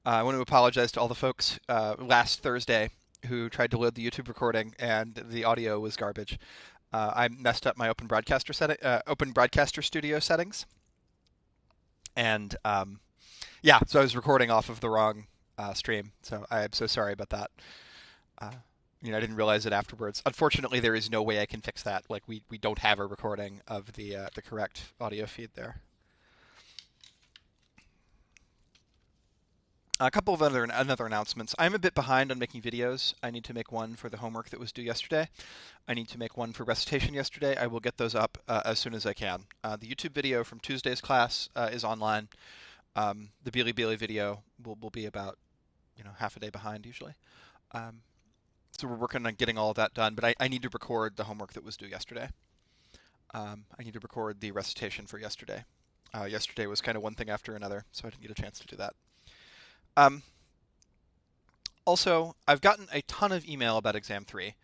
I want to apologize to all the folks last Thursday who tried to load the YouTube recording and the audio was garbage. I messed up my Open Broadcaster Studio settings, and yeah, so I was recording off of the wrong stream. So I am so sorry about that. Uh, I didn't realize it afterwards. Unfortunately, there is no way I can fix that. Like we don't have a recording of the correct audio feed there. A couple of other announcements. I'm a bit behind on making videos. I need to make one for the homework that was due yesterday. I need to make one for recitation yesterday. I will get those up as soon as I can. The YouTube video from Tuesday's class is online. The Billy video will be about half a day behind usually. Um, so we're working on getting all of that done. But I need to record the homework that was due yesterday. I need to record the recitation for yesterday. Yesterday was kind of one thing after another, so I didn't get a chance to do that. Um, Also, I've gotten a ton of email about Exam 3.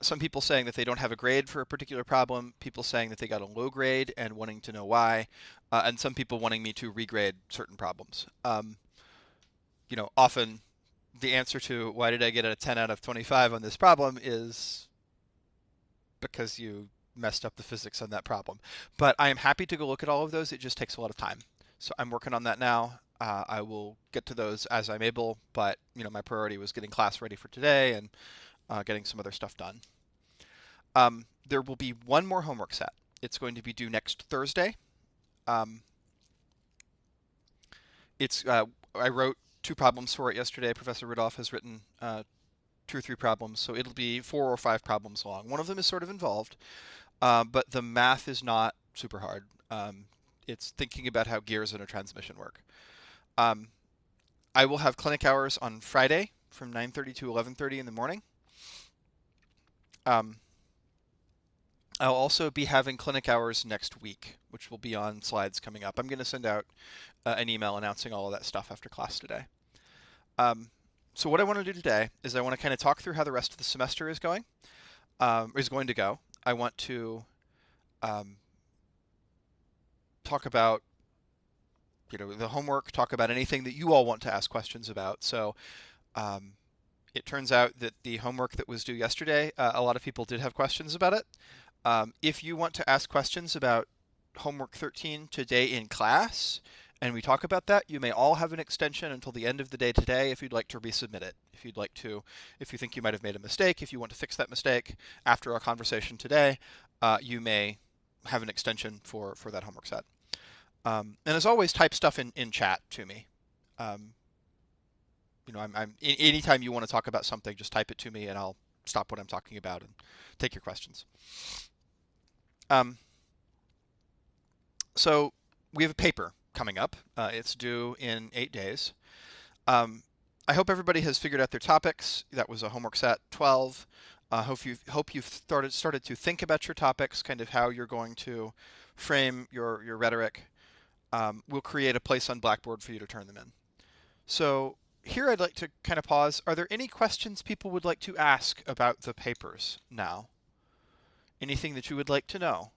Some people saying that they don't have a grade for a particular problem, people saying that they got a low grade and wanting to know why, and some people wanting me to regrade certain problems. Often the answer to why did I get a 10 out of 25 on this problem is because you messed up the physics on that problem. But I am happy to go look at all of those. It just takes a lot of time. So I'm working on that now. I will get to those as I'm able, but my priority was getting class ready for today and getting some other stuff done. There will be one more homework set. It's going to be due next Thursday. I wrote 2 problems for it yesterday. Professor Rudolph has written 2 or 3 problems, so it'll be 4 or 5 problems long. One of them is sort of involved, but the math is not super hard. It's thinking about how gears in a transmission work. I will have clinic hours on Friday from 9:30 to 11:30 in the morning. Um, I'll also be having clinic hours next week, which will be on slides coming up. I'm going to send out an email announcing all of that stuff after class today. So what I want to do today is I want to kind of talk through how the rest of the semester is going to go. I want to talk about the homework, talk about anything that you all want to ask questions about. So it turns out that the homework that was due yesterday, a lot of people did have questions about it. If you want to ask questions about homework 13 today in class, and we talk about that, you may all have an extension until the end of the day today if you'd like to resubmit it. If you think you might have made a mistake, if you want to fix that mistake after our conversation today, you may have an extension for that homework set. And as always, type stuff in chat to me. Anytime you want to talk about something, just type it to me, and I'll stop what I'm talking about and take your questions. So we have a paper coming up. It's due in 8 days. I hope everybody has figured out their topics. That was a homework set 12. Hope you've started to think about your topics, kind of how you're going to frame your rhetoric. We'll create a place on Blackboard for you to turn them in. So here I'd like to kind of pause. Are there any questions people would like to ask about the papers now? Anything that you would like to know?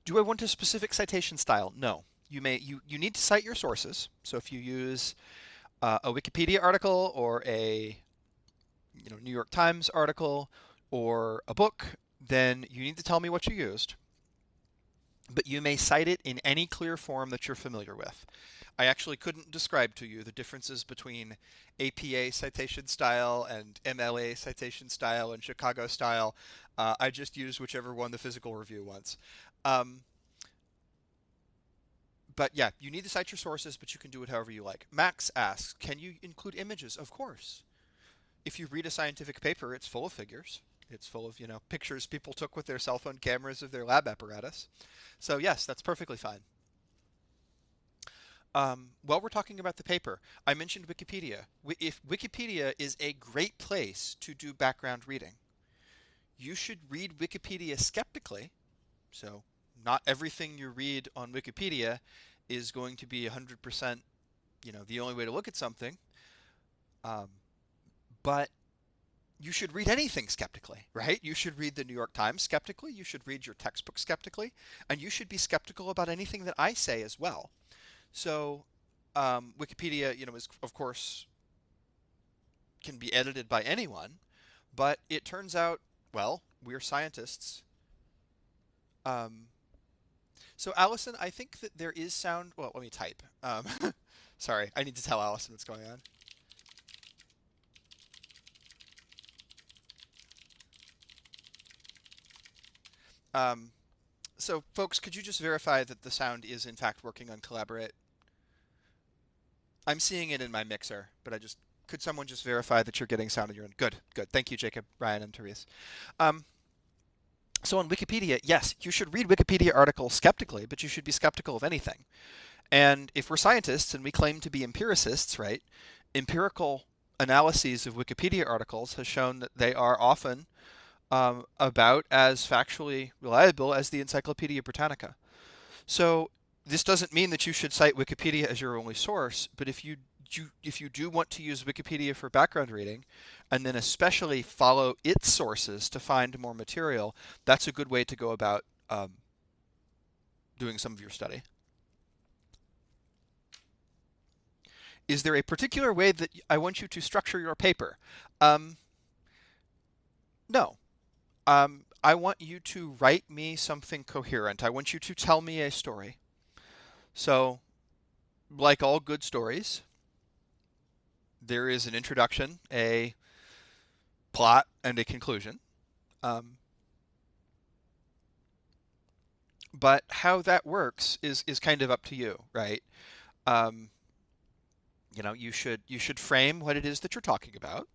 Do I want a specific citation style? No. You need to cite your sources. So if you use a Wikipedia article or a New York Times article or a book, then you need to tell me what you used. But you may cite it in any clear form that you're familiar with. I actually couldn't describe to you the differences between APA citation style and MLA citation style and Chicago style. I just used whichever one the physical review wants. But yeah, you need to cite your sources, but you can do it however you like. Max asks, can you include images? Of course. If you read a scientific paper, it's full of figures. It's full of, pictures people took with their cell phone cameras of their lab apparatus. So yes, that's perfectly fine. While we're talking about the paper, I mentioned Wikipedia. If Wikipedia is a great place to do background reading, you should read Wikipedia skeptically So not everything you read on Wikipedia is going to be 100%, the only way to look at something. Um, but you should read anything skeptically, right? You should read the New York Times skeptically. You should read your textbook skeptically. And you should be skeptical about anything that I say as well. So Wikipedia, is, of course, can be edited by anyone. But it turns out, well, we're scientists. Um, so Allison, I think that there is sound. Well, let me type. Sorry, I need to tell Allison what's going on. Um, so folks, could you just verify that the sound is in fact working on Collaborate? I'm seeing it in my mixer, but could someone just verify that you're getting sound on your end? Good, good. Thank you, Jacob, Ryan, and Therese. Um, so on Wikipedia, yes, you should read Wikipedia articles skeptically, but you should be skeptical of anything. And if we're scientists and we claim to be empiricists, right, empirical analyses of Wikipedia articles has shown that they are often about as factually reliable as the Encyclopedia Britannica. So this doesn't mean that you should cite Wikipedia as your only source, but if you do want to use Wikipedia for background reading, and then especially follow its sources to find more material, that's a good way to go about doing some of your study. Is there a particular way that I want you to structure your paper? No. I want you to write me something coherent. I want you to tell me a story. So, like all good stories, there is an introduction, a plot, and a conclusion. But how that works is kind of up to you, right? Um, you should frame what it is that you're talking about.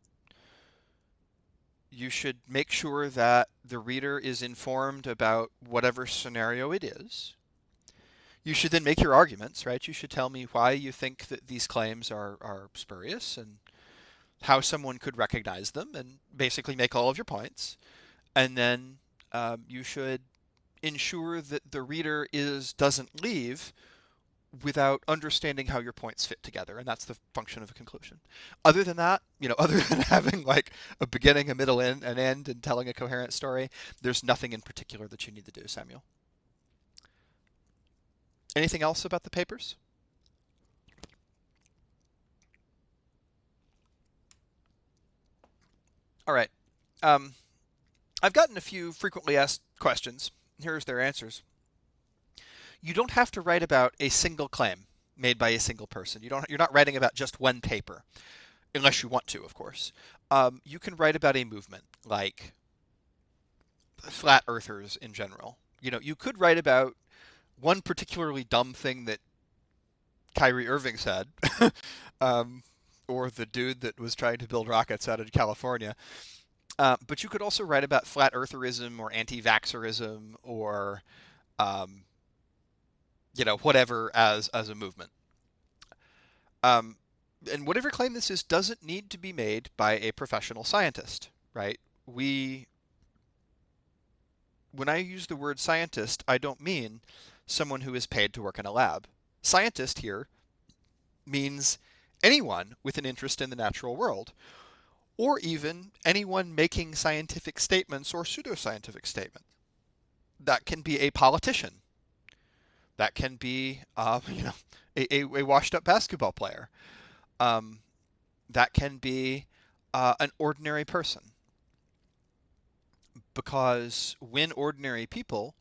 You should make sure that the reader is informed about whatever scenario it is. You should then make your arguments, right? You should tell me why you think that these claims are spurious and how someone could recognize them and basically make all of your points. And then you should ensure that the reader doesn't leave without understanding how your points fit together, and that's the function of a conclusion. Other than that, other than having like a beginning, a middle, an end, and telling a coherent story, there's nothing in particular that you need to do, Samuel. Anything else about the papers? All right. I've gotten a few frequently asked questions. Here's their answers. You don't have to write about a single claim made by a single person. You're not writing about just one paper, unless you want to, of course. You can write about a movement, like flat earthers in general. You could write about one particularly dumb thing that Kyrie Irving said, or the dude that was trying to build rockets out of California. But you could also write about flat eartherism or anti-vaxxerism or whatever as a movement. And whatever claim this is doesn't need to be made by a professional scientist, right? When I use the word scientist, I don't mean someone who is paid to work in a lab. Scientist here means anyone with an interest in the natural world, or even anyone making scientific statements or pseudoscientific statements. That can be a politician. That can be, a washed-up basketball player. That can be an ordinary person. Because when ordinary people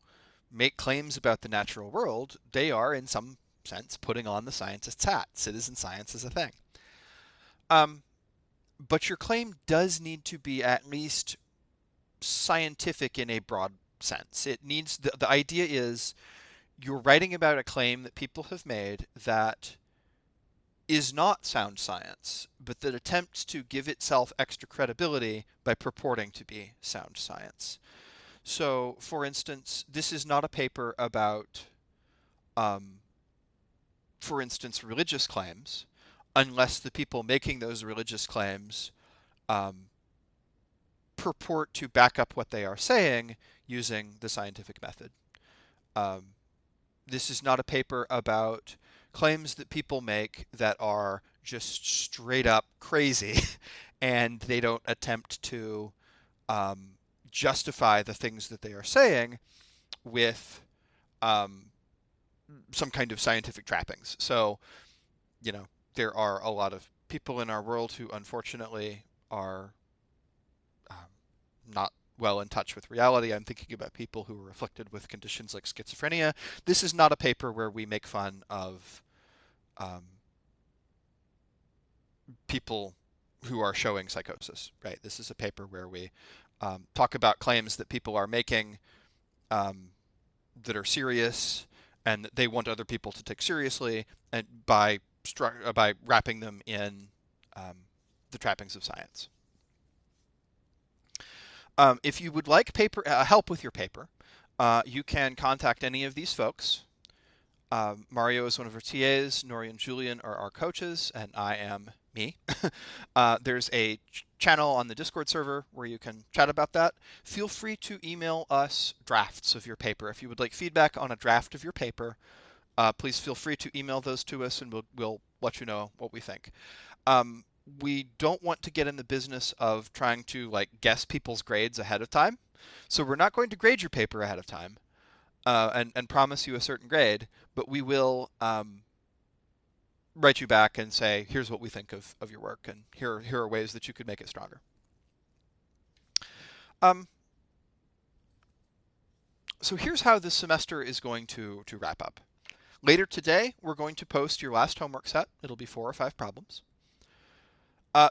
make claims about the natural world, they are, in some sense, putting on the scientist's hat. Citizen science is a thing. But your claim does need to be at least scientific in a broad sense. It needs the idea is you're writing about a claim that people have made that is not sound science, but that attempts to give itself extra credibility by purporting to be sound science. So, for instance, this is not a paper about, for instance, religious claims, unless the people making those religious claims purport to back up what they are saying using the scientific method. Um, this is not a paper about claims that people make that are just straight up crazy, and they don't attempt to um, justify the things that they are saying with um, some kind of scientific trappings. So, you know, there are a lot of people in our world who unfortunately are um, not well in touch with reality. I'm thinking about people who are afflicted with conditions like schizophrenia. This is not a paper where we make fun of um, people who are showing psychosis, right? This is a paper where we talk about claims that people are making um, that are serious and that they want other people to take seriously, and by wrapping them in um, the trappings of science. If you would like help with your paper, you can contact any of these folks. Mario is one of our TAs, Nori and Julian are our coaches, and I am me. There's a channel on the Discord server where you can chat about that. Feel free to email us drafts of your paper. If you would like feedback on a draft of your paper, please feel free to email those to us, and we'll let you know what we think. We don't want to get in the business of trying to like guess people's grades ahead of time, so we're not going to grade your paper ahead of time and promise you a certain grade, but we will write you back and say, here's what we think of your work, and here are ways that you could make it stronger. So here's how this semester is going to wrap up. Later today, we're going to post your last homework set. It'll be 4 or 5 problems.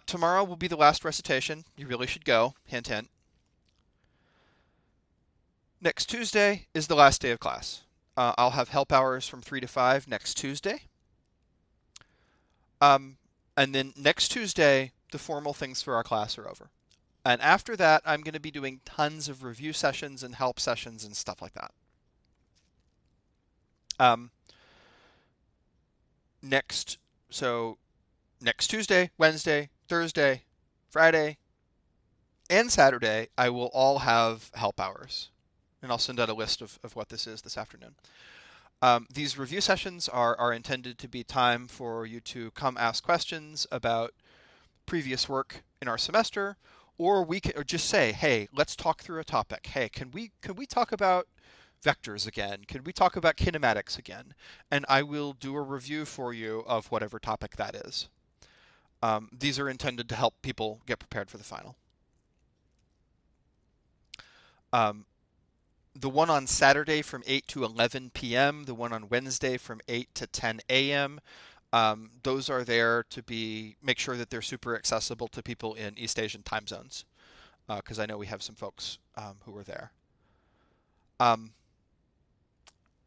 Tomorrow will be the last recitation. You really should go. Hint, hint. Next Tuesday is the last day of class. I'll have help hours from 3 to 5 next Tuesday. And then next Tuesday, the formal things for our class are over. And after that, I'm going to be doing tons of review sessions and help sessions and stuff like that. Next Tuesday, Wednesday, Thursday, Friday, and Saturday, I will all have help hours. And I'll send out a list of what this is this afternoon. These review sessions are intended to be time for you to come ask questions about previous work in our semester, or just say, hey, let's talk through a topic. Hey, can we talk about vectors again? Can we talk about kinematics again? And I will do a review for you of whatever topic that is. These are intended to help people get prepared for the final. The one on Saturday from 8 to 11 p.m., the one on Wednesday from 8 to 10 a.m., those are there to make sure that they're super accessible to people in East Asian time zones, because I know we have some folks who are there.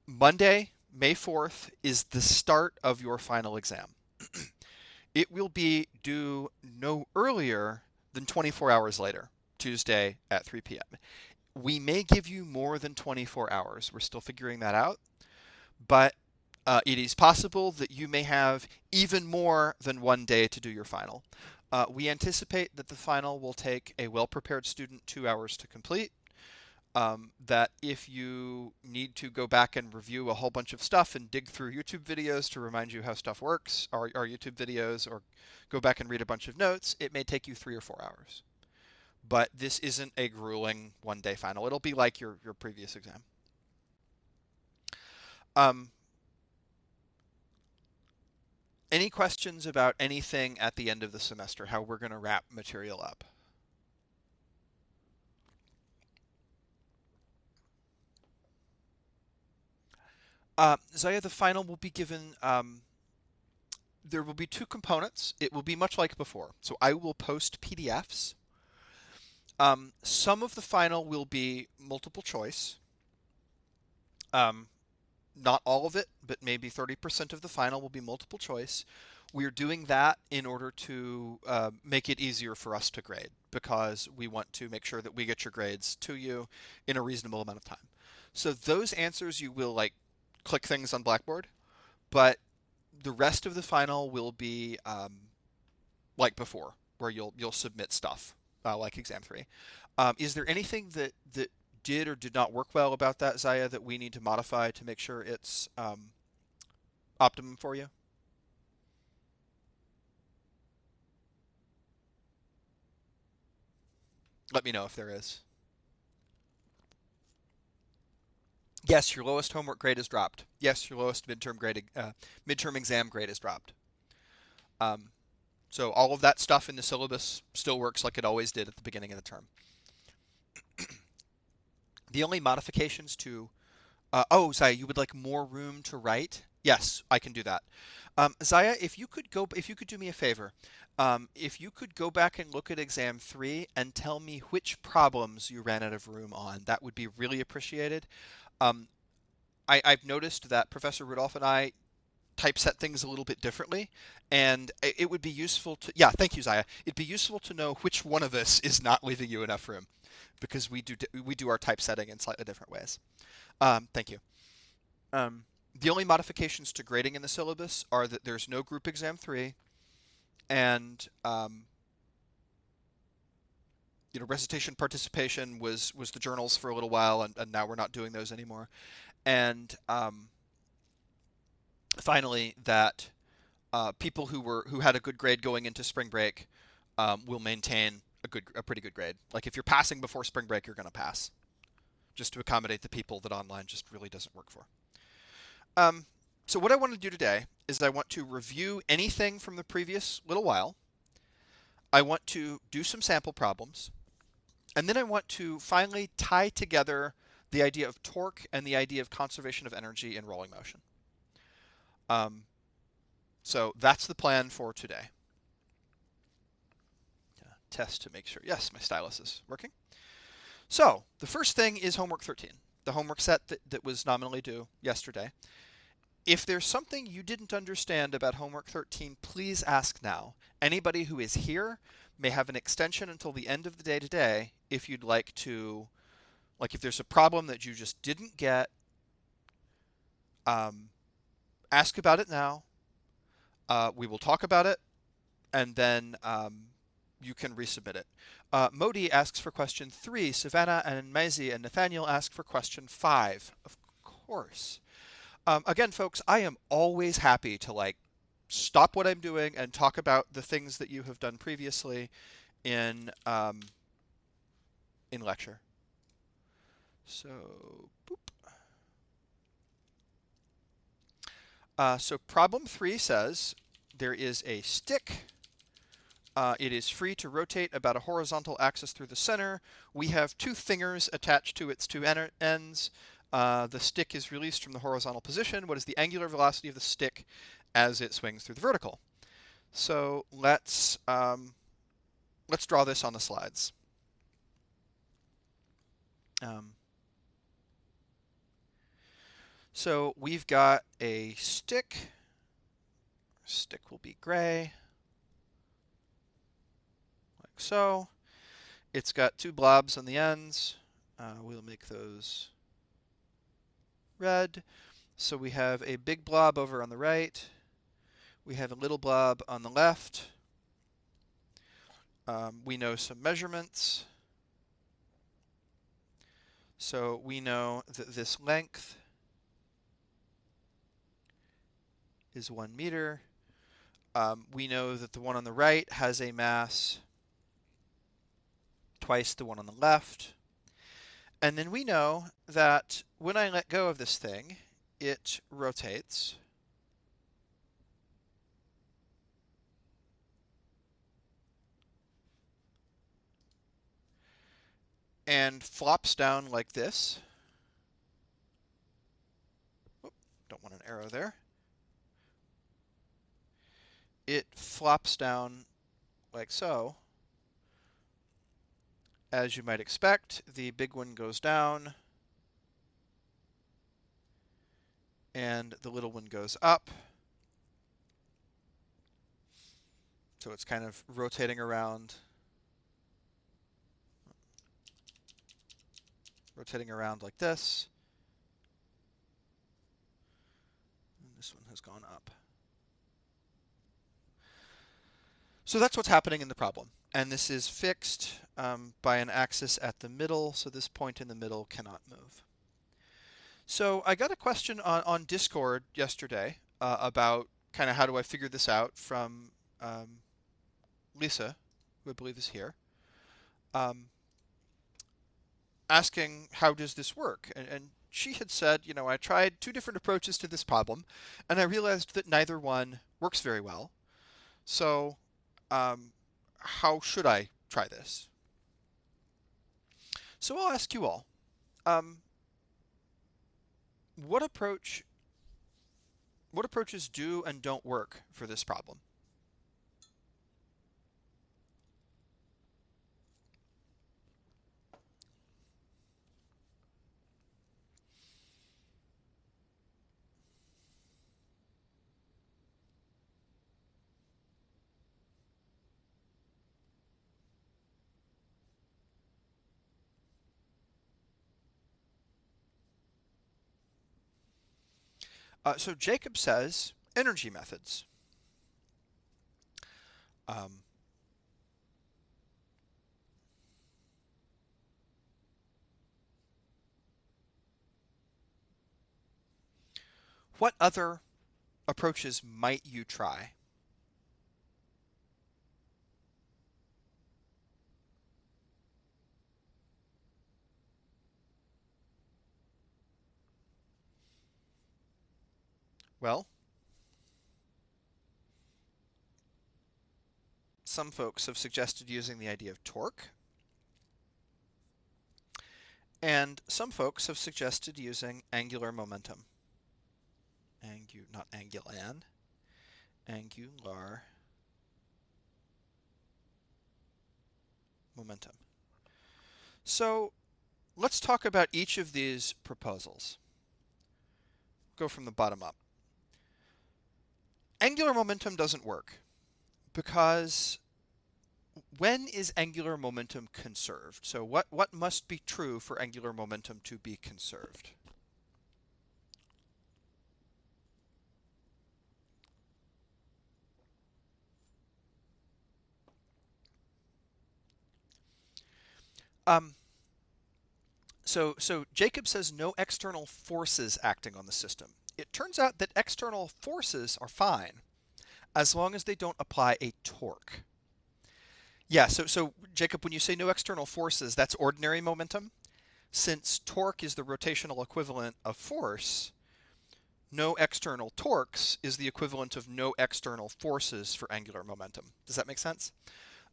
Monday, May 4th, is the start of your final exam. It will be due no earlier than 24 hours later, Tuesday at 3 p.m. We may give you more than 24 hours. We're still figuring that out. But it is possible that you may have even more than one day to do your final. We anticipate that the final will take a well-prepared student 2 hours to complete. That if you need to go back and review a whole bunch of stuff and dig through YouTube videos to remind you how stuff works, or YouTube videos, or go back and read a bunch of notes, it may take you 3 or 4 hours. But this isn't a grueling one-day final. It'll be like your previous exam. Any questions about anything at the end of the semester, how we're going to wrap material up? Zaya, the final will be given, there will be 2 components. It will be much like before. So I will post PDFs. Some of the final will be multiple choice. Not all of it, but maybe 30% of the final will be multiple choice. We're doing that in order to make it easier for us to grade, because we want to make sure that we get your grades to you in a reasonable amount of time. So those answers, you will like click things on Blackboard, but the rest of the final will be like before, where you'll submit stuff like exam 3. Is there anything that did or did not work well about that, Zaya, that we need to modify to make sure it's optimum for you? Let me know if there is. Yes, your lowest homework grade is dropped. Yes, your lowest midterm exam grade is dropped. Um, so all of that stuff in the syllabus still works like it always did at the beginning of the term. The only modifications to oh, Zaya, you would like more room to write? Yes, I can do that. Zaya, if you could do me a favor, if you could go back and look at exam 3 and tell me which problems you ran out of room on, that would be really appreciated. Um, I've noticed that Professor Rudolph and I typeset things a little bit differently, and it would be useful to, yeah, thank you, Zaya. It'd be useful to know which one of us is not leaving you enough room, because we do our typesetting in slightly different ways. Thank you. Um, the only modifications to grading in the syllabus are that there's no group exam 3, and recitation participation was the journals for a little while, and now we're not doing those anymore. And finally, that people who had a good grade going into spring break will maintain a pretty good grade. Like if you're passing before spring break, you're going to pass, just to accommodate the people that online just really doesn't work for. So what I want to do today is I want to review anything from the previous little while. I want to do some sample problems. And then I want to finally tie together the idea of torque and the idea of conservation of energy in rolling motion. So that's the plan for today. Test to make sure. Yes, my stylus is working. So the first thing is homework 13, the homework set that was nominally due yesterday. If there's something you didn't understand about homework 13, please ask now. Anybody who is here may have an extension until the end of the day today if you'd like to, like if there's a problem that you just didn't get, ask about it now. We will talk about it, and then you can resubmit it. Modi asks for question 3. Savannah and Maisie and Nathaniel ask for question 5. Of course. Again, folks, I am always happy to stop what I'm doing and talk about the things that you have done previously in lecture. So, boop. So problem 3 says there is a stick. It is free to rotate about a horizontal axis through the center. We have 2 fingers attached to its 2 ends. The stick is released from the horizontal position. What is the angular velocity of the stick as it swings through the vertical? So let's draw this on the slides. So we've got a stick. Stick will be gray, like so. It's got 2 blobs on the ends. We'll make those red. So we have a big blob over on the right. We have a little blob on the left. We know some measurements. So we know that this length is 1 meter. We know that the one on the right has a mass twice the one on the left. And then we know that when I let go of this thing, it rotates. And flops down like this. Oop, don't want an arrow there. It flops down like so. As you might expect, the big one goes down, and the little one goes up. So it's kind of rotating around like this. And this one has gone up. So that's what's happening in the problem. And this is fixed by an axis at the middle, so this point in the middle cannot move. So I got a question on Discord yesterday about kind of how do I figure this out from Lisa, who I believe is here, um, asking how does this work? And she had said, you know, I tried two different approaches to this problem, and I realized that neither one works very well. So how should I try this? So I'll ask you all, um, what approaches do and don't work for this problem? So Jacob says energy methods. Um, what other approaches might you try? Well, some folks have suggested using the idea of torque, and some folks have suggested using angular momentum. Not angulan, angular momentum. So let's talk about each of these proposals. Go from the bottom up. Angular momentum doesn't work because when is angular momentum conserved? So what must be true for angular momentum to be conserved? Um, so Jacob says no external forces acting on the system. It turns out that external forces are fine as long as they don't apply a torque. Yeah, so Jacob, when you say no external forces, that's ordinary momentum. Since torque is the rotational equivalent of force, no external torques is the equivalent of no external forces for angular momentum. Does that make sense?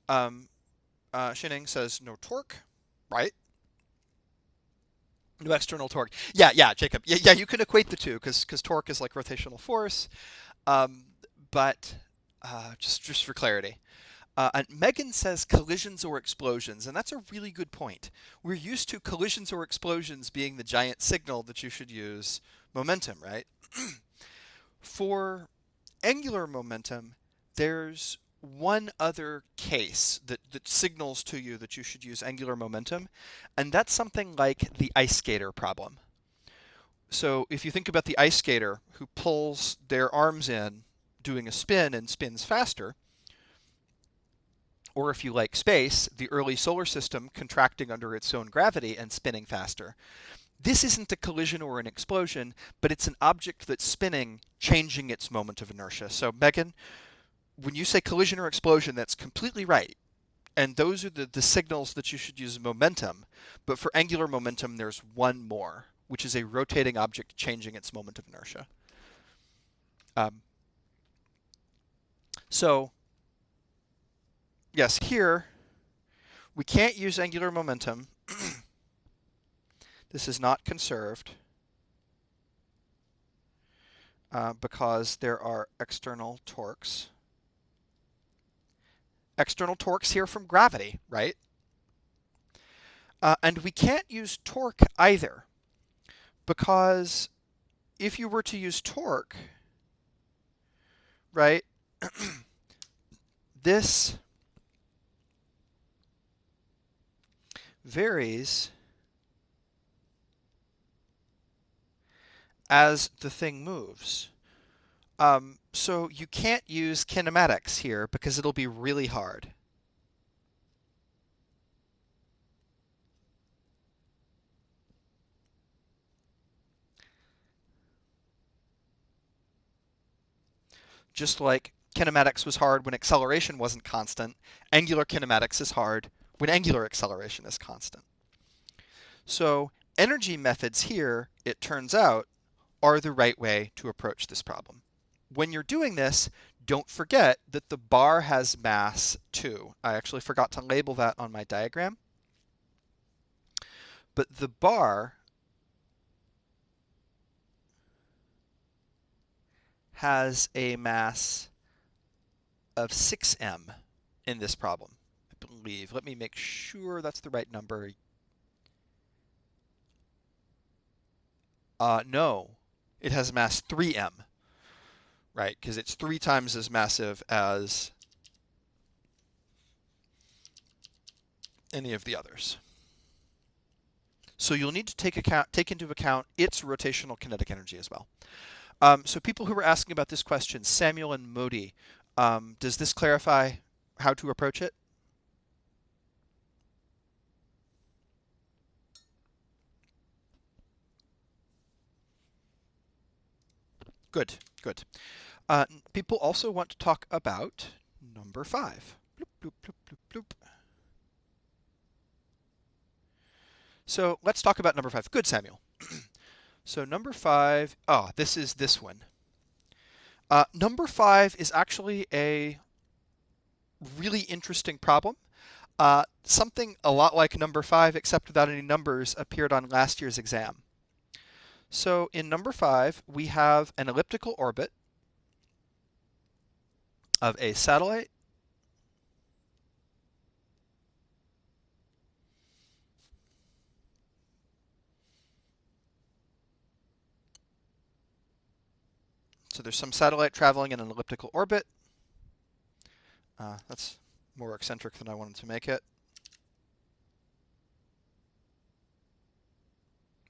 Shining says no torque, right? No external torque. Yeah, Jacob. Yeah, you can equate the two because torque is like rotational force. Um, but just for clarity. And Megan says collisions or explosions, and that's a really good point. We're used to collisions or explosions being the giant signal that you should use momentum, right? For angular momentum, there's one other case that signals to you that you should use angular momentum, and that's something like the ice skater problem. So if you think about the ice skater who pulls their arms in doing a spin and spins faster, or if you like space, the early solar system contracting under its own gravity and spinning faster. This isn't a collision or an explosion, but it's an object that's spinning, changing its moment of inertia. So Megan, when you say collision or explosion, that's completely right. And those are the signals that you should use momentum. But for angular momentum, there's one more, which is a rotating object changing its moment of inertia. Um, so, yes, here we can't use angular momentum. This is not conserved because there are external torques. External torques here from gravity, right? And we can't use torque either because if you were to use torque, right, this varies as the thing moves. So you can't use kinematics here because it'll be really hard. just like kinematics was hard when acceleration wasn't constant, angular kinematics is hard when angular acceleration is constant. So energy methods here, it turns out, are the right way to approach this problem. When you're doing this, don't forget that the bar has mass too. I actually forgot to label that on my diagram. But the bar has a mass of 6m in this problem, I believe. Let me make sure that's the right number. No, it has mass 3m, right? Because it's 3 times as massive as any of the others. So you'll need to take into account its rotational kinetic energy as well. So people who were asking about this question, Samuel and Modi, does this clarify how to approach it? Good, good. People also want to talk about number 5. Bloop, bloop, bloop, bloop, bloop. So let's talk about number 5. Good, Samuel. So number 5, this is this one. Number 5 is actually a really interesting problem. Something a lot like number 5, except without any numbers, appeared on last year's exam. So in number 5, we have an elliptical orbit of a satellite So there's some satellite traveling in an elliptical orbit. That's more eccentric than I wanted to make it.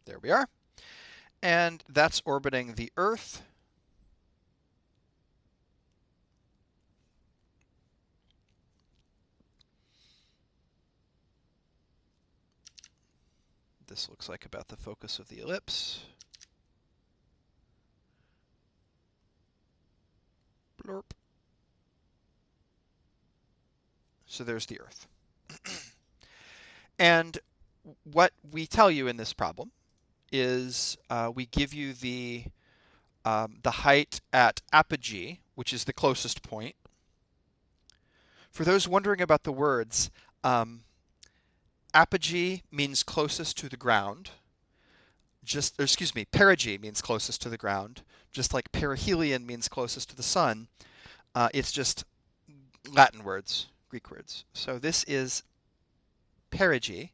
There we are. And that's orbiting the Earth. This looks like about the focus of the ellipse. Blurp. So there's the Earth. And what we tell you in this problem is we give you the height at apogee, which is the closest point. For those wondering about the words, apogee means closest to the ground. Perigee means closest to the ground, just like perihelion means closest to the sun. It's just Latin words, Greek words. So this is perigee.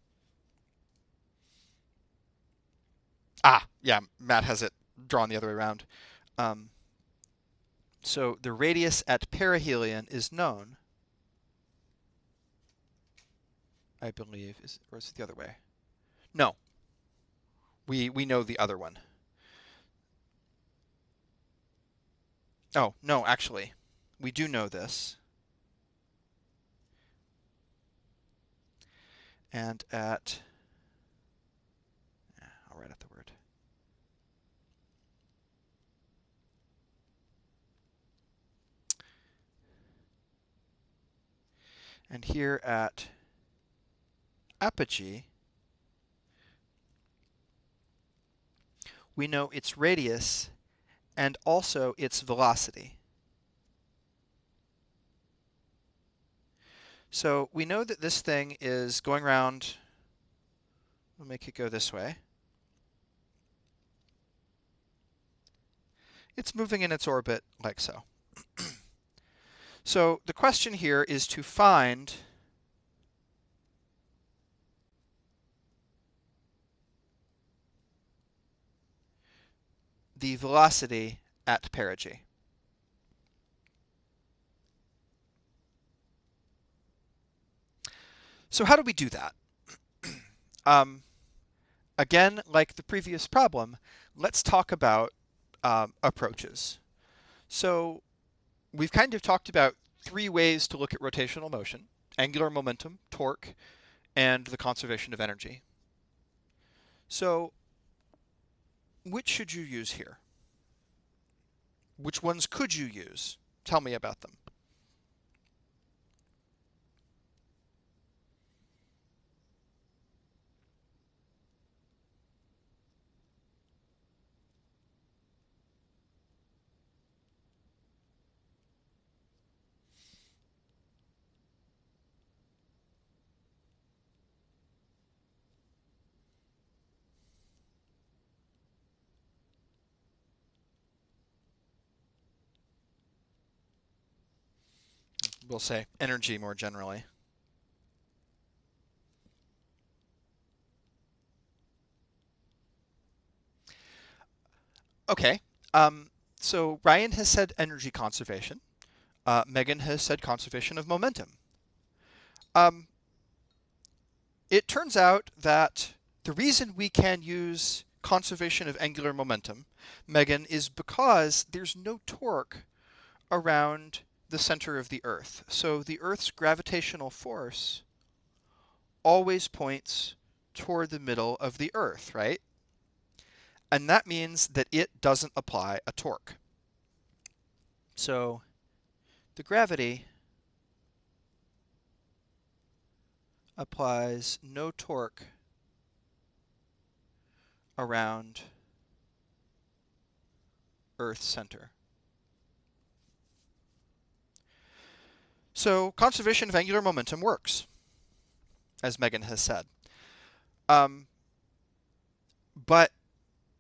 Yeah, Matt has it drawn the other way around. So the radius at perihelion is known, I believe, or is it the other way? No. We know the other one. Oh, no, actually. We do know this. And I'll write out the word. And here at apogee, we know its radius and also its velocity. So we know that this thing is going around, we'll make it go this way. It's moving in its orbit like so. So the question here is to find the velocity at perigee. So how do we do that? Again, like the previous problem, let's talk about approaches. So we've kind of talked about 3 ways to look at rotational motion: angular momentum, torque, and the conservation of energy. So which should you use here? Which ones could you use? Tell me about them. We'll say energy more generally. Okay. So Ryan has said energy conservation. Megan has said conservation of momentum. Um, it turns out that the reason we can use conservation of angular momentum, Megan, is because there's no torque around the center of the Earth. So the Earth's gravitational force always points toward the middle of the Earth, right? And that means that it doesn't apply a torque. So the gravity applies no torque around Earth's center. So conservation of angular momentum works, as Megan has said. But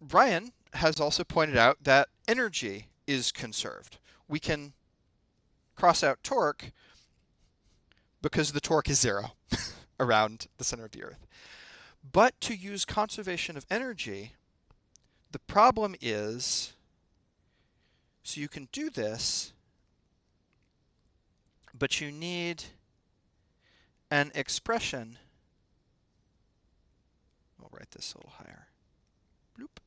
Brian has also pointed out that energy is conserved. We can cross out torque because the torque is zero around the center of the Earth. But to use conservation of energy, the problem is, so you can do this, but you need an expression. I'll write this a little higher. Bloop.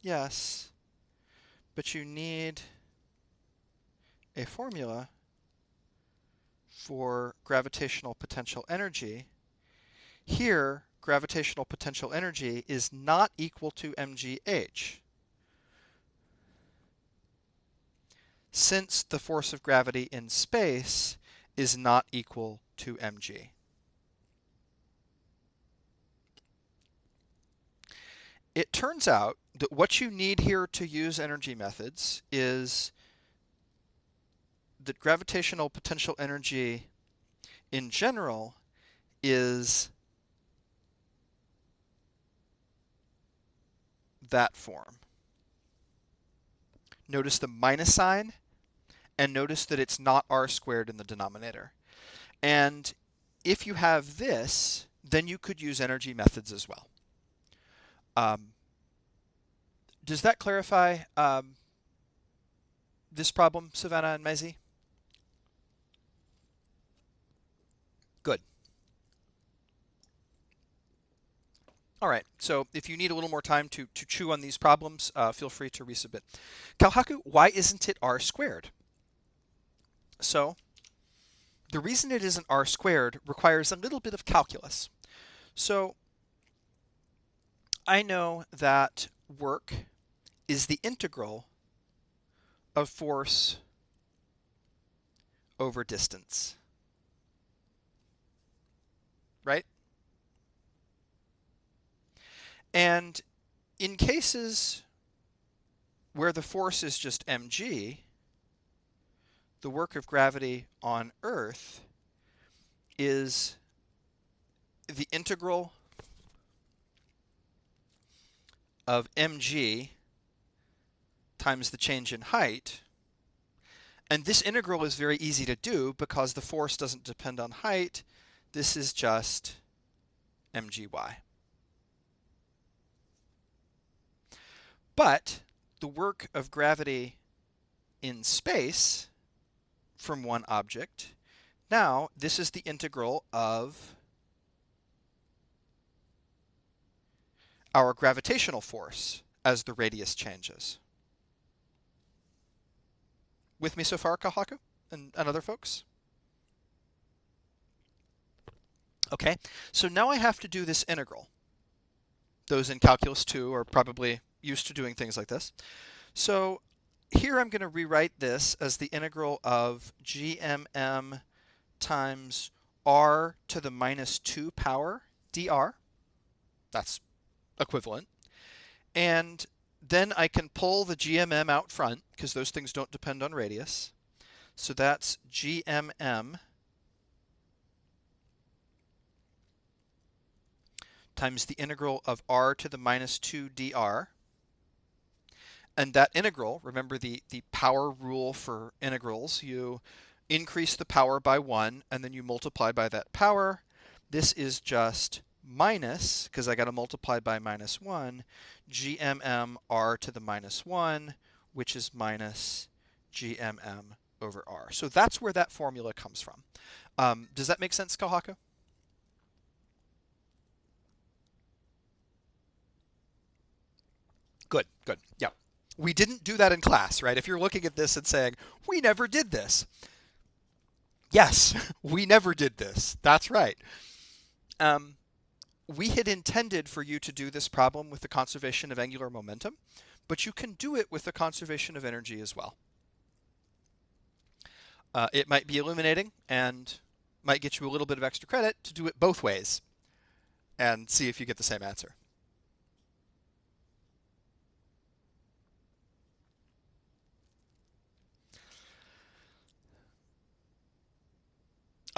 Yes, but you need a formula for gravitational potential energy. Here, gravitational potential energy is not equal to mgh, since the force of gravity in space is not equal to mg. It turns out that what you need here to use energy methods is that gravitational potential energy in general is that form. Notice the minus sign, and notice that it's not r squared in the denominator. And if you have this, then you could use energy methods as well. Does that clarify this problem, Savannah and Maisie? Good. All right, so if you need a little more time to chew on these problems, feel free to resubmit. Kalhaku, why isn't it r squared? So the reason it isn't r squared requires a little bit of calculus. So I know that work is the integral of force over distance, right? And in cases where the force is just mg, the work of gravity on Earth is the integral of mg times the change in height. And this integral is very easy to do because the force doesn't depend on height. This is just mgy. But the work of gravity in space from one object, now this is the integral of our gravitational force as the radius changes. With me so far, Kahaku and other folks? Okay, so now I have to do this integral. Those in Calculus 2 are probably used to doing things like this. So here I'm going to rewrite this as the integral of gmm times r to the minus 2 power dr. That's equivalent. And then I can pull the gmm out front because those things don't depend on radius. So that's gmm times the integral of r to the minus 2 dr. And that integral, remember the power rule for integrals, you increase the power by 1 and then you multiply by that power. This is just minus, because I got to multiply by minus 1, gmm r to the minus 1, which is minus gmm over r. So that's where that formula comes from. Does that make sense, Kohako? Good, good. Yeah. We didn't do that in class, right? If you're looking at this and saying, we never did this. Yes, we never did this. That's right. We had intended for you to do this problem with the conservation of angular momentum, but you can do it with the conservation of energy as well. It might be illuminating and might get you a little bit of extra credit to do it both ways and see if you get the same answer.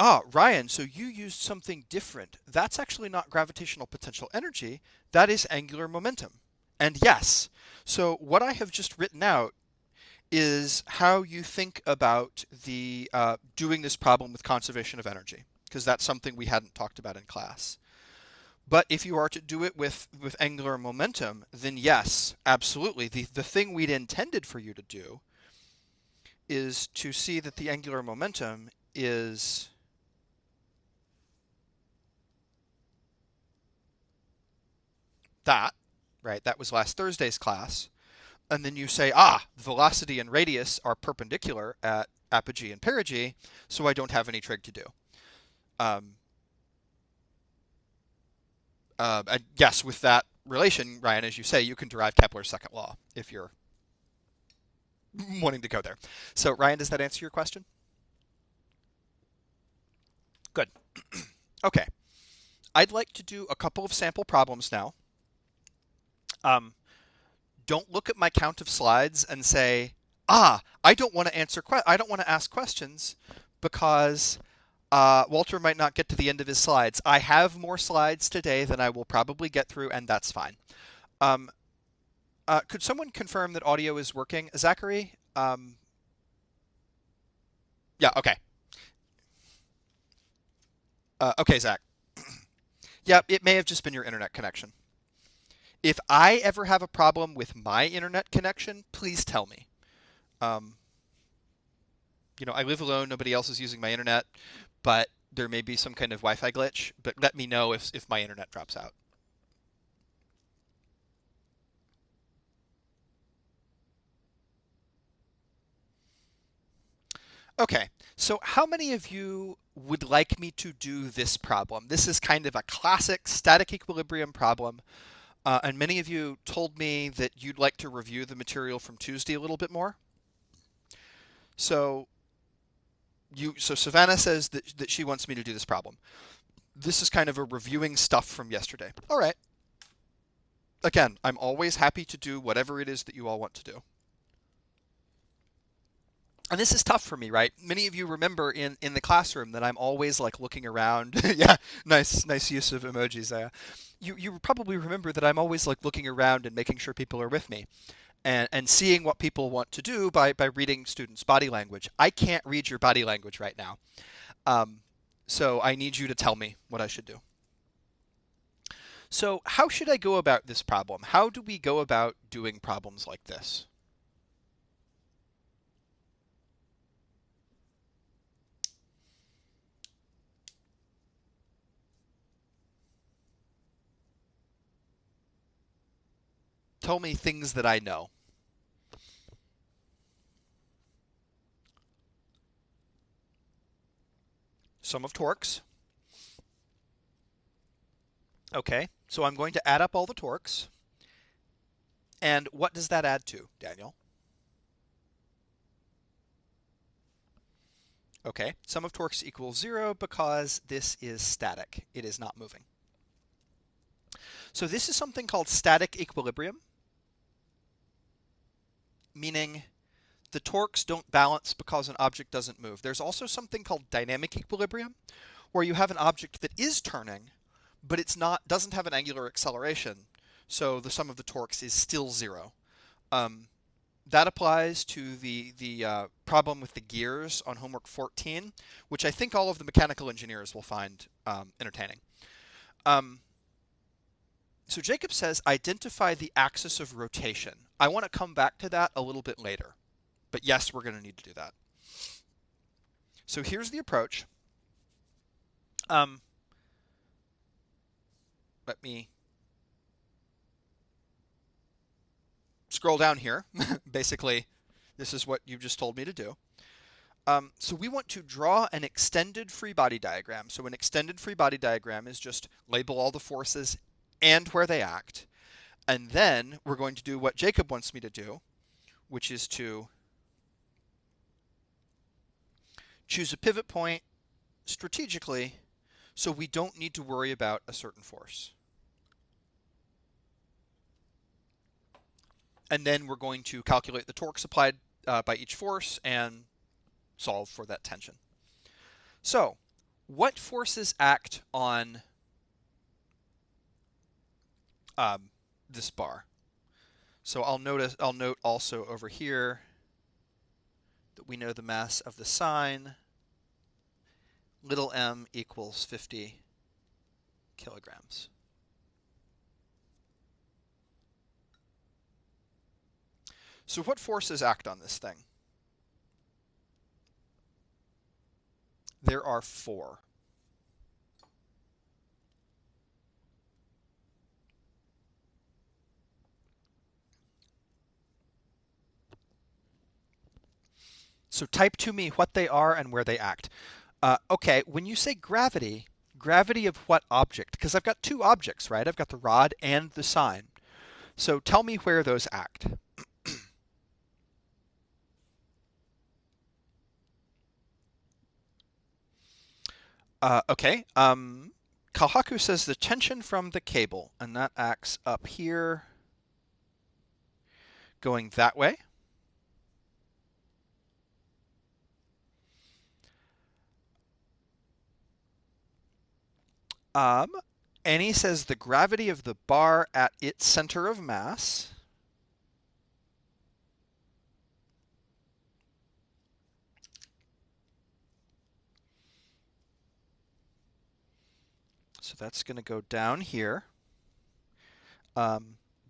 Ah, Ryan, so you used something different. That's actually not gravitational potential energy. That is angular momentum. And yes, so what I have just written out is how you think about the doing this problem with conservation of energy, because that's something we hadn't talked about in class. But if you are to do it with angular momentum, then yes, absolutely. The thing we'd intended for you to do is to see that the angular momentum is that, right? That was last Thursday's class. And then you say, velocity and radius are perpendicular at apogee and perigee, so I don't have any trig to do. And yes, with that relation, Ryan, as you say, you can derive Kepler's second law if you're wanting to go there. So, Ryan, does that answer your question? Good. Okay. I'd like to do a couple of sample problems now. Don't look at my count of slides and say, I don't want to ask questions because Walter might not get to the end of his slides. I have more slides today than I will probably get through, and that's fine. Could someone confirm that audio is working? Zachary? Yeah, okay. Okay, Zach. Yeah, it may have just been your internet connection. If I ever have a problem with my internet connection, please tell me. Um, I live alone, nobody else is using my internet, but there may be some kind of Wi-Fi glitch, but let me know if my internet drops out. Okay, so how many of you would like me to do this problem? This is kind of a classic static equilibrium problem, and many of you told me that you'd like to review the material from Tuesday a little bit more. So Savannah says that she wants me to do this problem. This is kind of a reviewing stuff from yesterday. All right. Again, I'm always happy to do whatever it is that you all want to do. And this is tough for me, right? Many of you remember in the classroom that I'm always like looking around. Yeah, nice use of emojis there. You probably remember that I'm always like looking around and making sure people are with me. And seeing what people want to do by reading students' body language. I can't read your body language right now. So I need you to tell me what I should do. So how should I go about this problem? How do we go about doing problems like this? Tell me things that I know. Sum of torques. Okay, so I'm going to add up all the torques. And what does that add to, Daniel? Okay, sum of torques equals 0 because this is static. It is not moving. So this is something called static equilibrium, meaning the torques don't balance because an object doesn't move. There's also something called dynamic equilibrium, where you have an object that is turning, but doesn't have an angular acceleration, so the sum of the torques is still 0. That applies to the problem with the gears on homework 14, which I think all of the mechanical engineers will find entertaining. So Jacob says, identify the axis of rotation. I want to come back to that a little bit later, but yes, we're going to need to do that. So here's the approach. Let me scroll down here. Basically, this is what you just told me to do. So we want to draw an extended free body diagram. So an extended free body diagram is just label all the forces and where they act. And then we're going to do what Jacob wants me to do, which is to choose a pivot point strategically so we don't need to worry about a certain force. And then we're going to calculate the torques applied by each force and solve for that tension. So, what forces act on this bar? So I'll note also over here that we know the mass of the sine, little m equals 50 kilograms. So what forces act on this thing? There are 4. So type to me what they are and where they act. Okay, when you say gravity, gravity of what object? Because I've got 2 objects, right? I've got the rod and the sine. So tell me where those act. Okay. Kalhaku says the tension from the cable, and that acts up here, going that way. Annie says the gravity of the bar at its center of mass. So that's going to go down here.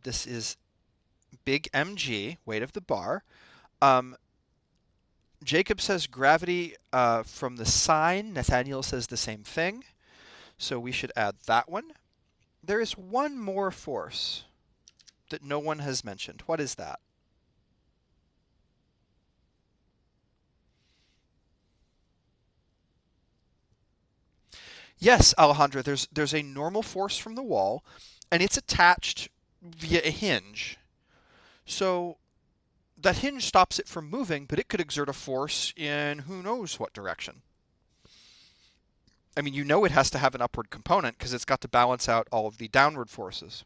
This is big mg, weight of the bar. Jacob says gravity from the sine. Nathaniel says the same thing. So we should add that one. There is one more force that no one has mentioned. What is that? Yes, Alejandra, there's a normal force from the wall, and it's attached via a hinge. So that hinge stops it from moving, but it could exert a force in who knows what direction. I mean, you know it has to have an upward component because it's got to balance out all of the downward forces.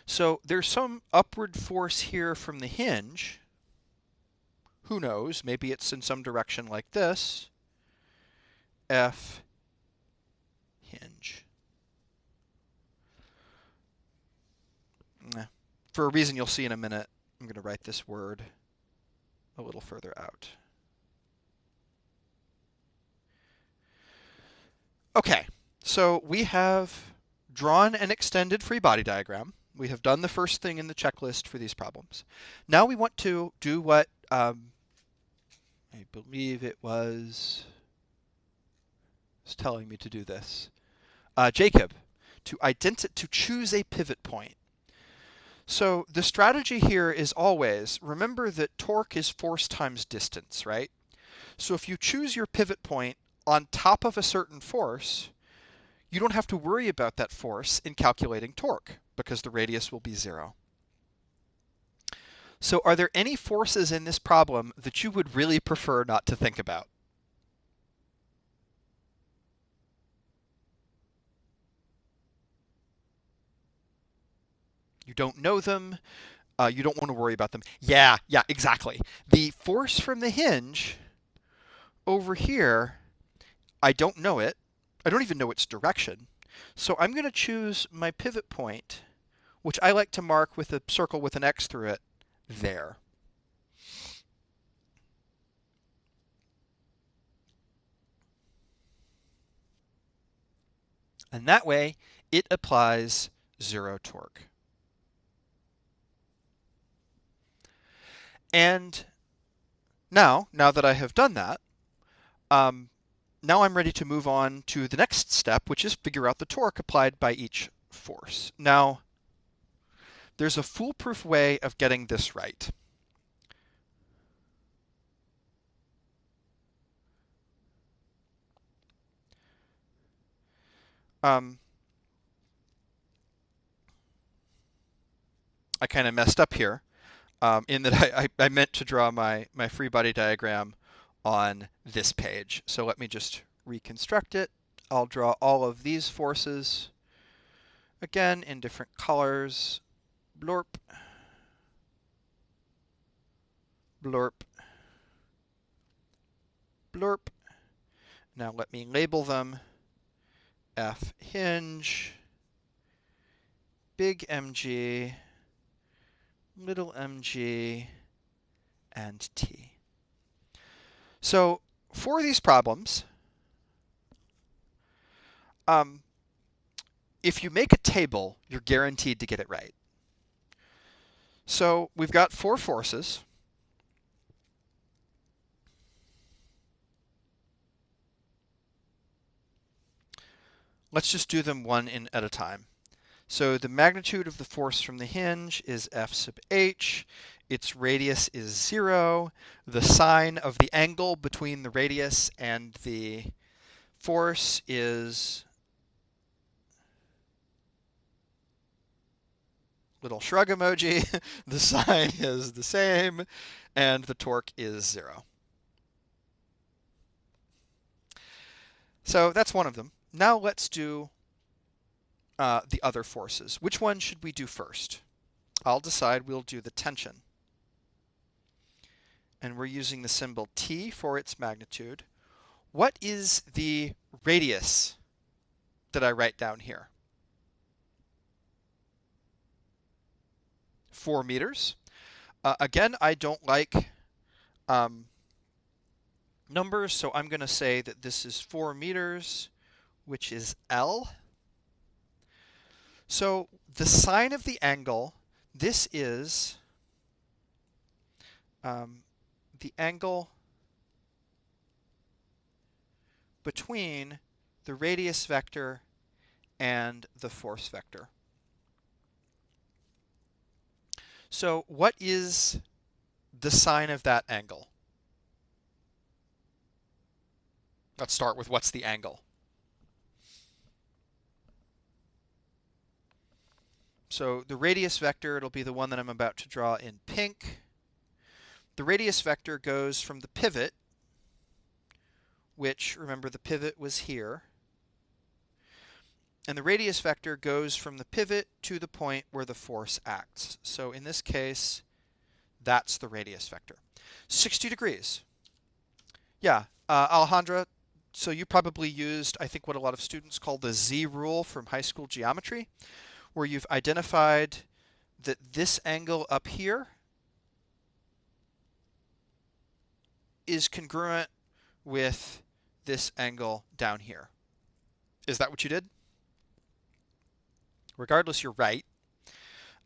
So there's some upward force here from the hinge. Who knows? Maybe it's in some direction like this. F hinge. For a reason you'll see in a minute, I'm going to write this word a little further out. Okay, so we have drawn an extended free body diagram. We have done the first thing in the checklist for these problems. Now we want to do what I believe it was telling me to do this. Jacob, to choose a pivot point. So the strategy here is always, remember that torque is force times distance, right? So if you choose your pivot point on top of a certain force, you don't have to worry about that force in calculating torque because the radius will be 0. So are there any forces in this problem that you would really prefer not to think about? You don't know them. You don't want to worry about them. Yeah, exactly. The force from the hinge over here, I don't know it. I don't even know its direction. So I'm going to choose my pivot point, which I like to mark with a circle with an X through it, there. And that way, it applies zero torque. And now that I have done that, now I'm ready to move on to the next step, which is figure out the torque applied by each force. Now, there's a foolproof way of getting this right. I kind of messed up here in that I meant to draw my free body diagram on this page. So let me just reconstruct it. I'll draw all of these forces again in different colors. Blorp, blorp, blorp. Now let me label them F hinge, big mg, little mg, and t. So for these problems, if you make a table, you're guaranteed to get it right. So we've got four forces. Let's just do them one at a time. So the magnitude of the force from the hinge is F sub h. Its radius is 0. The sine of the angle between the radius and the force is little shrug emoji. The sine is the same, and the torque is 0. So that's one of them. Now let's do the other forces. Which one should we do first? I'll decide we'll do the tension. And we're using the symbol T for its magnitude. What is the radius that I write down here? 4 meters. Again, I don't like numbers, so I'm going to say that this is 4 meters, which is L. So the sine of the angle, this is the angle between the radius vector and the force vector. So what is the sine of that angle? Let's start with what's the angle. So the radius vector, it'll be the one that I'm about to draw in pink. The radius vector goes from the pivot, which, remember, the pivot was here. And the radius vector goes from the pivot to the point where the force acts. So in this case, that's the radius vector. 60 degrees. Yeah, Alejandra, so you probably used, I think, what a lot of students call the Z rule from high school geometry, where you've identified that this angle up here is congruent with this angle down here. Is that what you did? Regardless, you're right.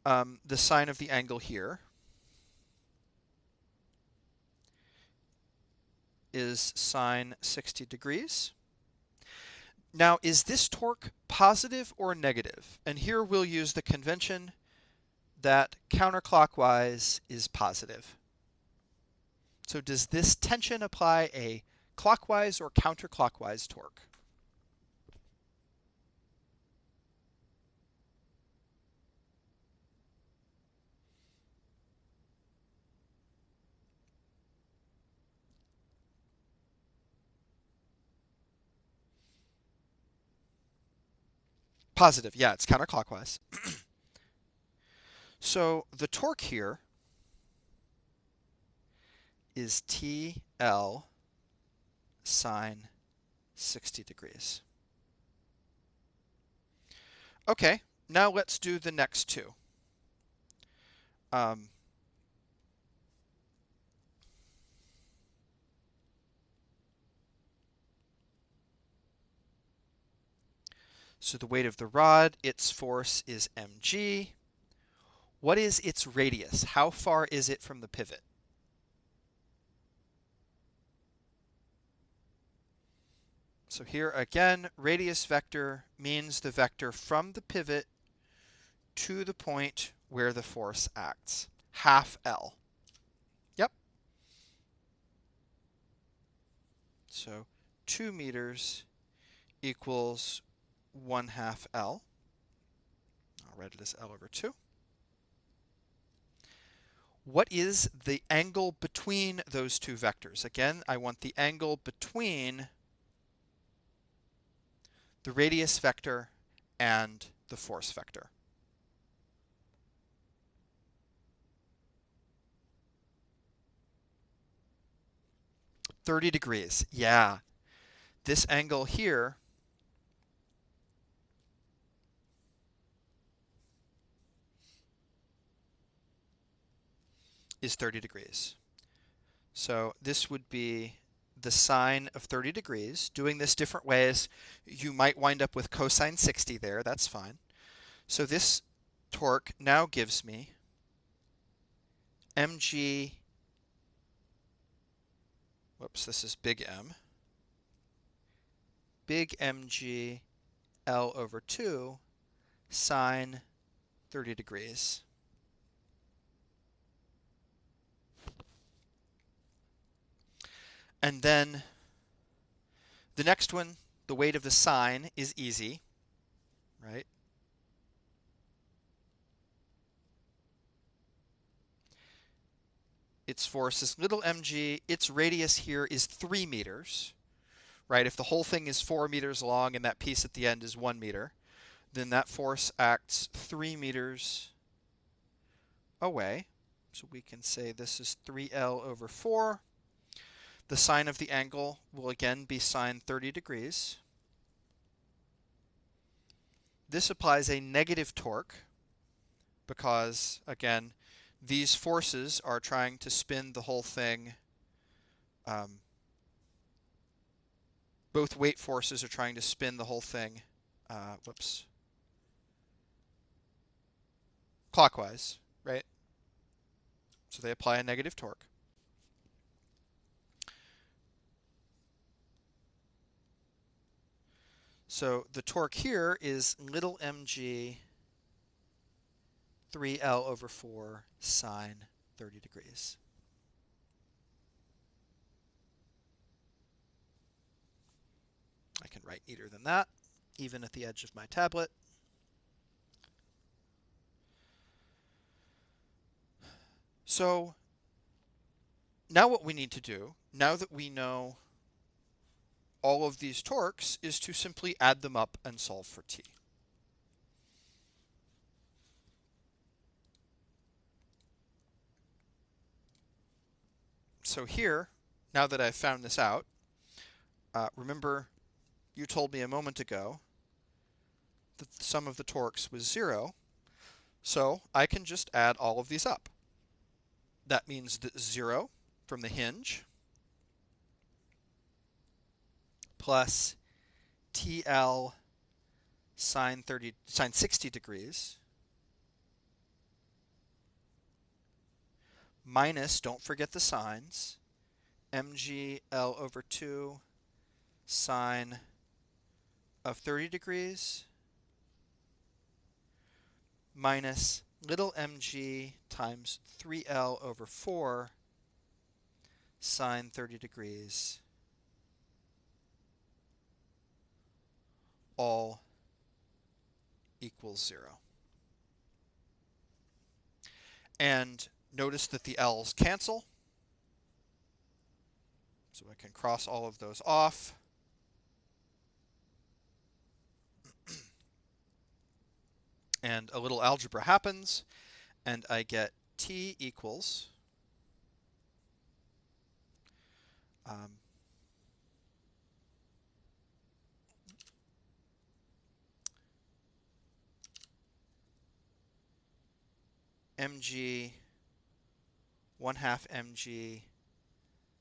The sine of the angle here is sine 60 degrees. Now, is this torque positive or negative? And here we'll use the convention that counterclockwise is positive. So does this tension apply a clockwise or counterclockwise torque? Positive, yeah, it's counterclockwise. So the torque here is TL sine 60 degrees. Okay, now let's do the next two. Um, so the weight of the rod, its force is mg. What is its radius? How far is it from the pivot? So here again, radius vector means the vector from the pivot to the point where the force acts. Half L. Yep. So 2 meters equals 1/2 L. I'll write it as L over 2. What is the angle between those two vectors? Again, I want the angle between the radius vector and the force vector. $30. Yeah. This angle here is 30 degrees. So this would be the sine of 30 degrees. Doing this different ways, you might wind up with cosine 60 there. That's fine. So this torque now gives me mg, whoops, this is big M, big mg L over 2 sine 30 degrees. And then the next one, the weight of the sine, is easy, right? Its force is little mg. Its radius here is 3 meters, right? If the whole thing is 4 meters long and that piece at the end is 1 meter, then that force acts 3 meters away. So we can say this is 3L over 4. The sine of the angle will again be sine 30 degrees. This applies a negative torque because, again, these forces are trying to spin the whole thing. Both weight forces are trying to spin the whole thing, clockwise, right? So they apply a negative torque. So the torque here is little mg 3L over 4 sine 30 degrees. I can write neater than that, even at the edge of my tablet. So now what we need to do, now that we know all of these torques, is to simply add them up and solve for t. So here, now that I've found this out, remember you told me a moment ago that the sum of the torques was 0, so I can just add all of these up. That means that 0 from the hinge plus TL sine 60 degrees minus, don't forget the signs, mg L over 2 sine of 30 degrees minus little mg times 3L over 4 sine 30 degrees, all equals 0. And notice that the L's cancel, so I can cross all of those off. And a little algebra happens, and I get T equals mg 1/2 mg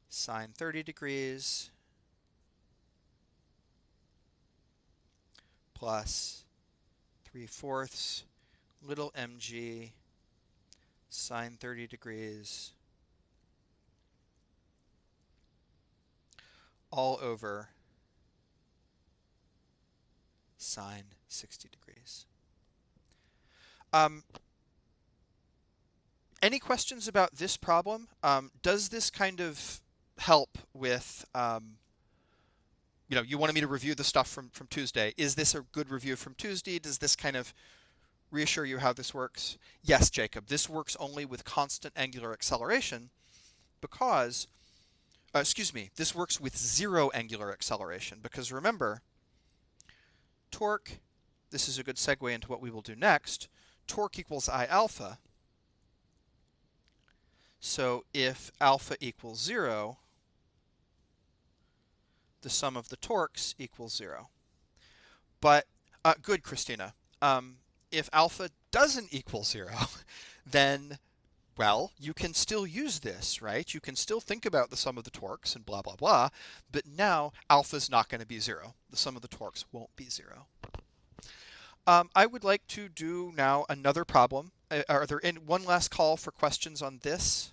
sine 30 degrees plus 3/4 little mg sine 30 degrees all over sine 60 degrees. Any questions about this problem? Does this kind of help with, you wanted me to review the stuff from Tuesday. Is this a good review from Tuesday? Does this kind of reassure you how this works? Yes, Jacob, this works only with constant angular acceleration because, this works with zero angular acceleration because remember, torque, this is a good segue into what we will do next, torque equals I alpha. So if alpha equals 0, the sum of the torques equals 0. But, good, Christina. If alpha doesn't equal 0, then, well, you can still use this, right? You can still think about the sum of the torques and blah, blah, blah, but now alpha's not going to be 0. The sum of the torques won't be 0. I would like to do now another problem. Are there one last call for questions on this?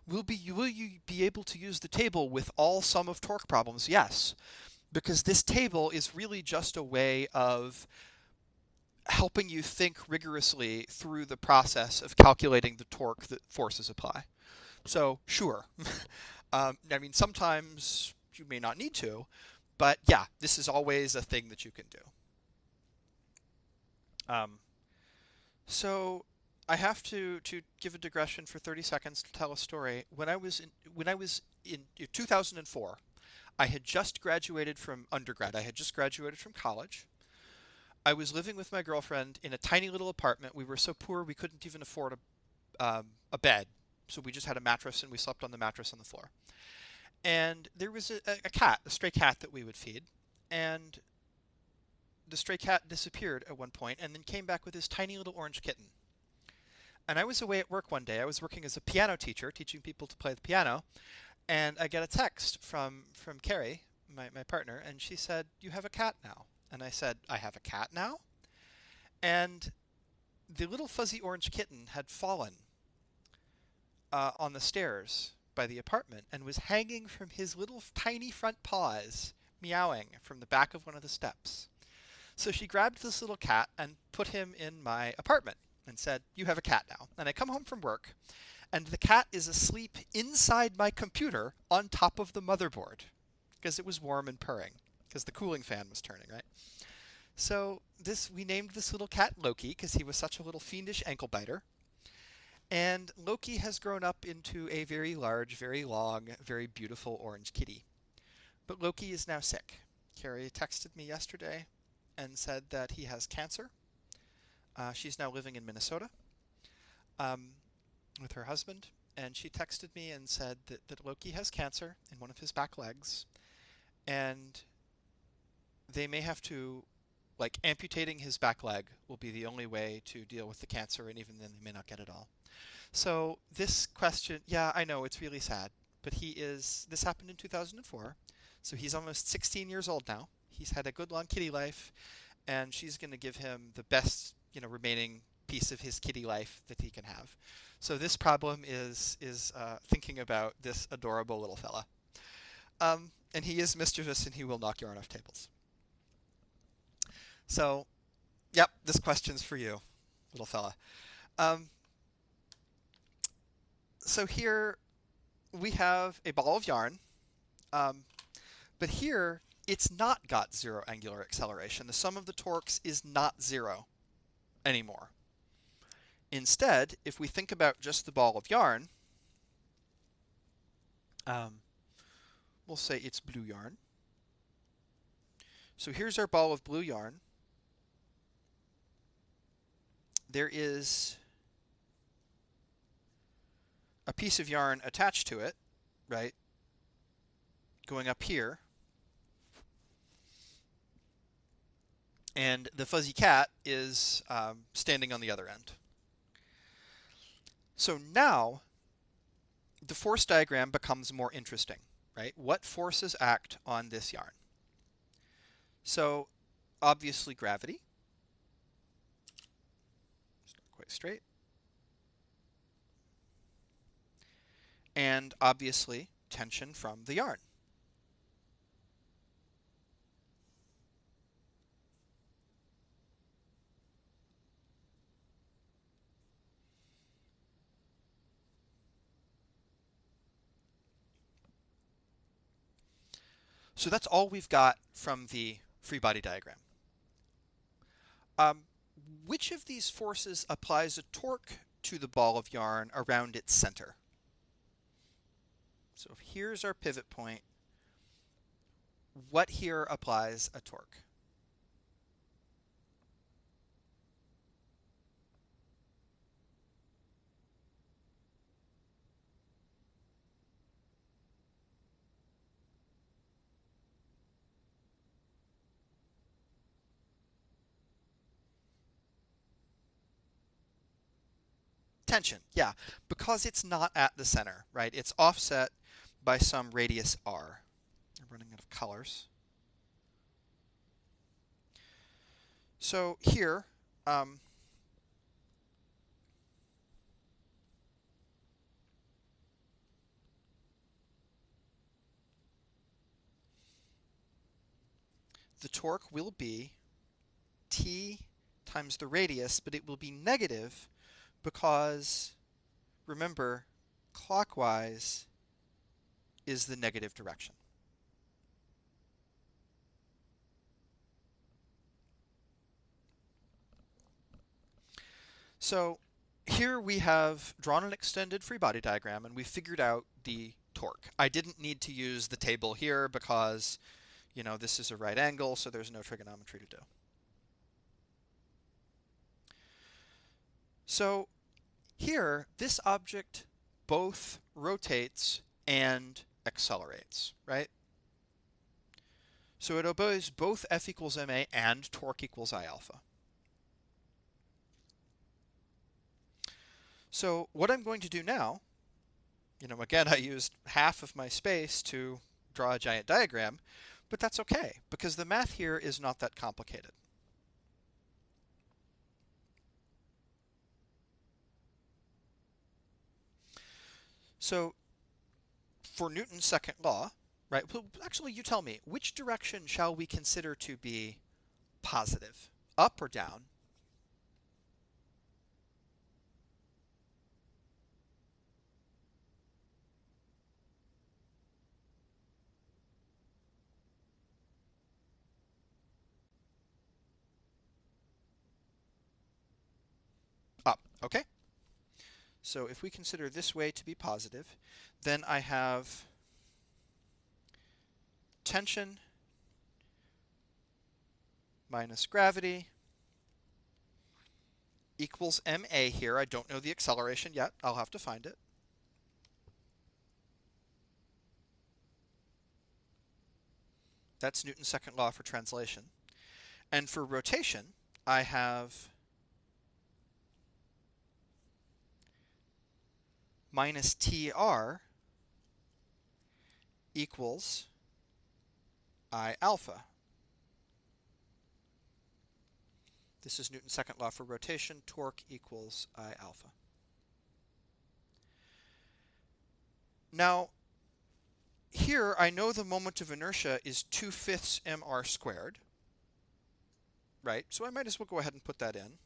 Will you be able to use the table with all sum of torque problems? Yes, because this table is really just a way of helping you think rigorously through the process of calculating the torque that forces apply. So sure, I mean, sometimes you may not need to, but yeah, this is always a thing that you can do. So I have to give a digression for 30 seconds to tell a story. When I was in 2004, I had just graduated from undergrad. I had just graduated from college. I was living with my girlfriend in a tiny little apartment. We were so poor we couldn't even afford a bed, so we just had a mattress and we slept on the mattress on the floor. And there was a cat, a stray cat that we would feed, and the stray cat disappeared at one point and then came back with this tiny little orange kitten. And I was away at work one day. I was working as a piano teacher, teaching people to play the piano, and I get a text from Carrie, my partner, and she said, "You have a cat now." And I said, "I have a cat now?" And the little fuzzy orange kitten had fallen on the stairs by the apartment and was hanging from his little tiny front paws, meowing from the back of one of the steps. So she grabbed this little cat and put him in my apartment and said, "You have a cat now." And I come home from work, and the cat is asleep inside my computer on top of the motherboard because it was warm and purring because the cooling fan was turning, right? So we named this little cat Loki because he was such a little fiendish ankle biter. And Loki has grown up into a very large, very long, very beautiful orange kitty. But Loki is now sick. Carrie texted me yesterday and said that he has cancer. She's now living in Minnesota with her husband. And she texted me and said that Loki has cancer in one of his back legs. And they may have to, amputating his back leg will be the only way to deal with the cancer, and even then they may not get it all. So this question, yeah, I know, it's really sad, but this happened in 2004, so he's almost 16 years old now. He's had a good long kitty life, and she's going to give him the best, remaining piece of his kitty life that he can have. So this problem is thinking about this adorable little fella. And he is mischievous, and he will knock you off tables. So, yep, this question's for you, little fella. So here we have a ball of yarn, but here it's not got zero angular acceleration. The sum of the torques is not 0 anymore. Instead, if we think about just the ball of yarn, we'll say it's blue yarn. So here's our ball of blue yarn. There is a piece of yarn attached to it, right, going up here. And the fuzzy cat is standing on the other end. So now the force diagram becomes more interesting, right? What forces act on this yarn? So obviously gravity. It's not quite straight. And obviously tension from the yarn. So that's all we've got from the free body diagram. Which of these forces applies a torque to the ball of yarn around its center? So here's our pivot point. What here applies a torque? Tension, yeah, because it's not at the center, right? It's offset by some radius r. I'm running out of colors. So here, the torque will be t times the radius, but it will be negative because, remember, clockwise is the negative direction. So here we have drawn an extended free body diagram and we figured out the torque. I didn't need to use the table here because, you know, this is a right angle, so there's no trigonometry to do. So here, this object both rotates and accelerates, right? So it obeys both F equals ma and torque equals I alpha. So what I'm going to do now, you know, again, I used half of my space to draw a giant diagram, but that's okay because the math here is not that complicated. So for Newton's second law, right, well, actually you tell me, which direction shall we consider to be positive, up or down? Up, okay. So if we consider this way to be positive, then I have tension minus gravity equals ma here. I don't know the acceleration yet. I'll have to find it. That's Newton's second law for translation. And for rotation, I have minus tr equals I alpha. This is Newton's second law for rotation. Torque equals I alpha. Now, here I know the moment of inertia is 2/5 mr squared, right? So I might as well go ahead and put that in.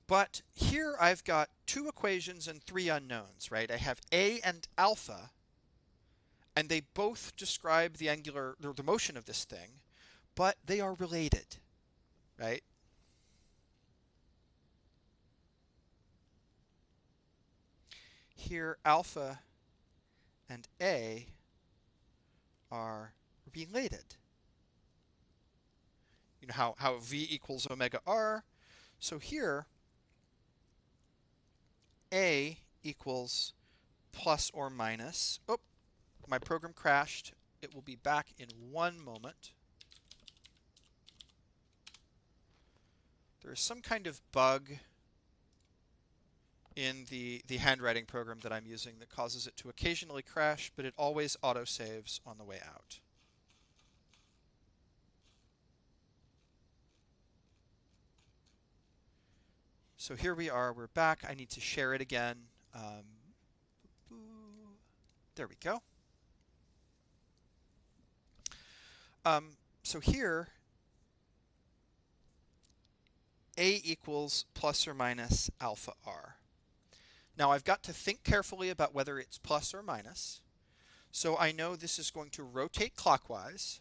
But here I've got two equations and three unknowns, right? I have a and alpha, and they both describe the angular, or the motion of this thing, but they are related, right? here alpha and A are related. You know how V equals omega R. So here, A equals plus or minus. Oh, my program crashed. It will be back in one moment. There is some kind of bug in the handwriting program that I'm using that causes it to occasionally crash, but it always autosaves on the way out. So here we are, we're back. I need to share it again. There we go. So here, A equals plus or minus alpha R. Now I've got to think carefully about whether it's plus or minus. So I know this is going to rotate clockwise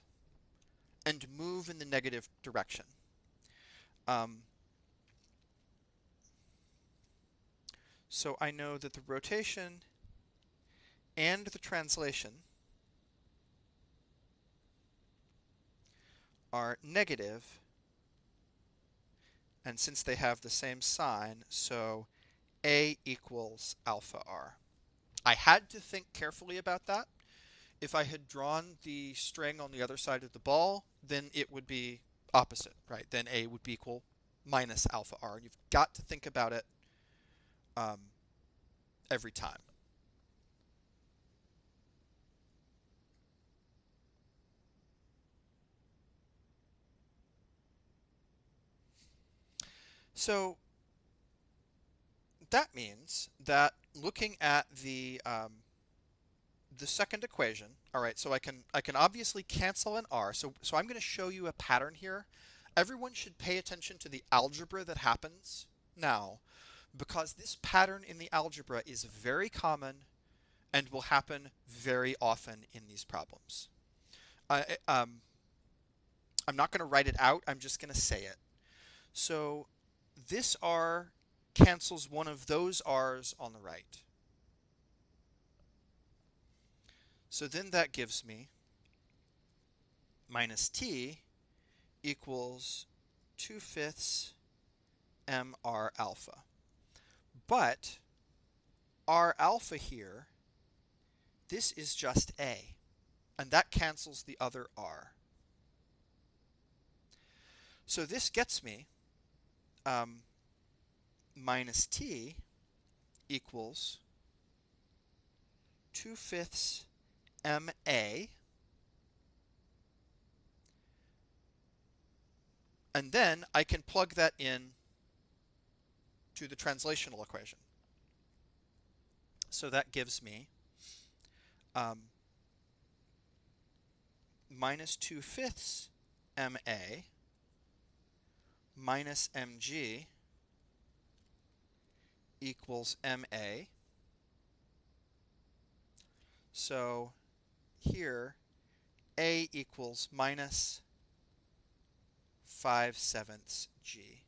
and move in the negative direction. So I know that the rotation and the translation are negative, and since they have the same sign, so A equals alpha R. I had to think carefully about that. If I had drawn the string on the other side of the ball, then it would be opposite, right? Then A would be equal minus alpha R. And you've got to think about it every time. So that means that looking at the second equation, all right, so I can obviously cancel an R. So I'm going to show you a pattern here. Everyone should pay attention to the algebra that happens now, because this pattern in the algebra is very common and will happen very often in these problems. I'm not going to write it out. I'm just going to say it. So this R cancels one of those R's on the right. So then that gives me minus T equals 2/5 mR alpha. But R alpha here, this is just A, and that cancels the other R. So this gets me minus T equals 2/5 MA, and then I can plug that in to the translational equation. So that gives me minus 2/5 MA minus mg equals MA. So here, A equals minus 5/7 G.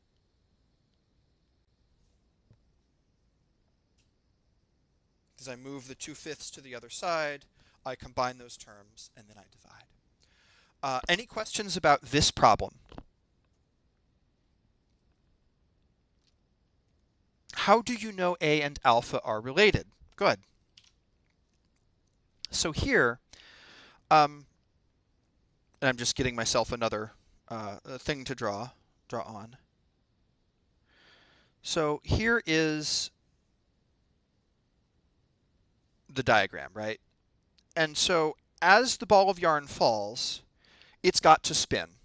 As I move the 2/5 to the other side, I combine those terms, and then I divide. Any questions about this problem? How do you know A and alpha are related? Good. So here, and I'm just getting myself another thing to draw on. So here is the diagram, right? And so as the ball of yarn falls, it's got to spin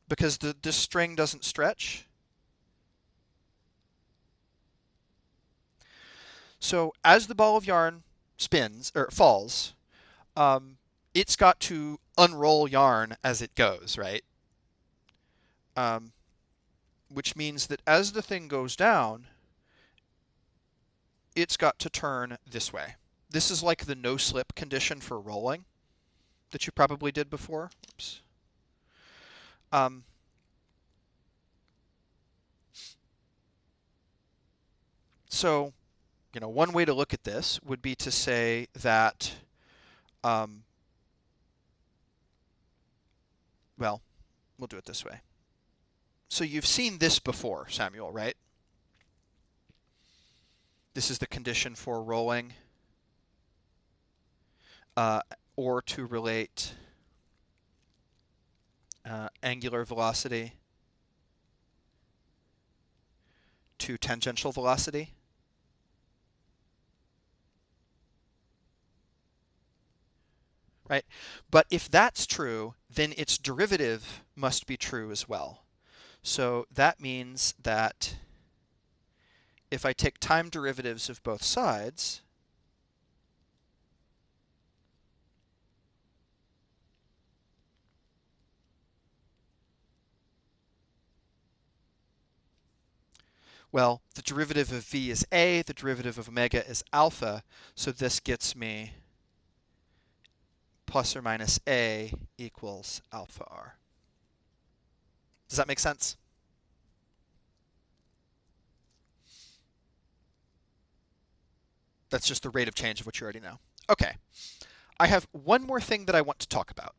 because the string doesn't stretch. So as the ball of yarn spins or falls, it's got to unroll yarn as it goes, right? Which means that as the thing goes down, it's got to turn this way. This is like the no-slip condition for rolling that you probably did before. Oops. So one way to look at this would be to say that, well, we'll do it this way. So you've seen this before, Samuel, right? This is the condition for rolling, or to relate angular velocity to tangential velocity. Right? But if that's true, then its derivative must be true as well. So that means that if I take time derivatives of both sides, well, the derivative of v is a, the derivative of omega is alpha, so this gets me plus or minus a equals alpha r. Does that make sense? That's just the rate of change of what you already know. Okay, I have one more thing that I want to talk about.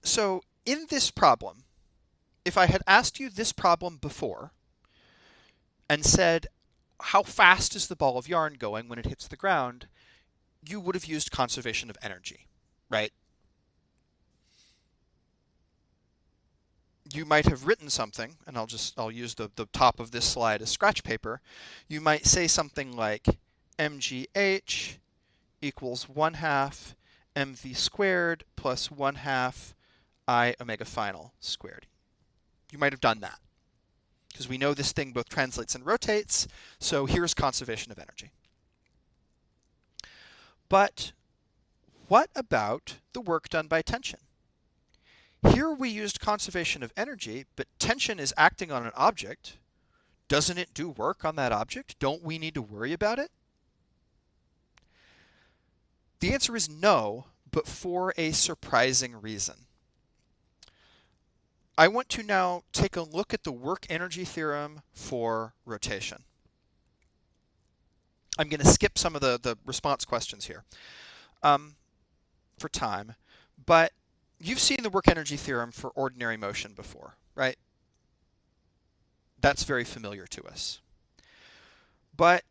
So in this problem, if I had asked you this problem before and said, how fast is the ball of yarn going when it hits the ground, you would have used conservation of energy, right? You might have written something, and I'll use the top of this slide as scratch paper. You might say something like mgh equals 1/2 mv squared plus 1/2 I omega final squared. You might have done that, because we know this thing both translates and rotates, so here's conservation of energy. But what about the work done by tension? Here we used conservation of energy, but tension is acting on an object. Doesn't it do work on that object? Don't we need to worry about it? The answer is no, but for a surprising reason. I want to now take a look at the work energy theorem for rotation. I'm going to skip some of the response questions here for time, but you've seen the work energy theorem for ordinary motion before, right? That's very familiar to us. But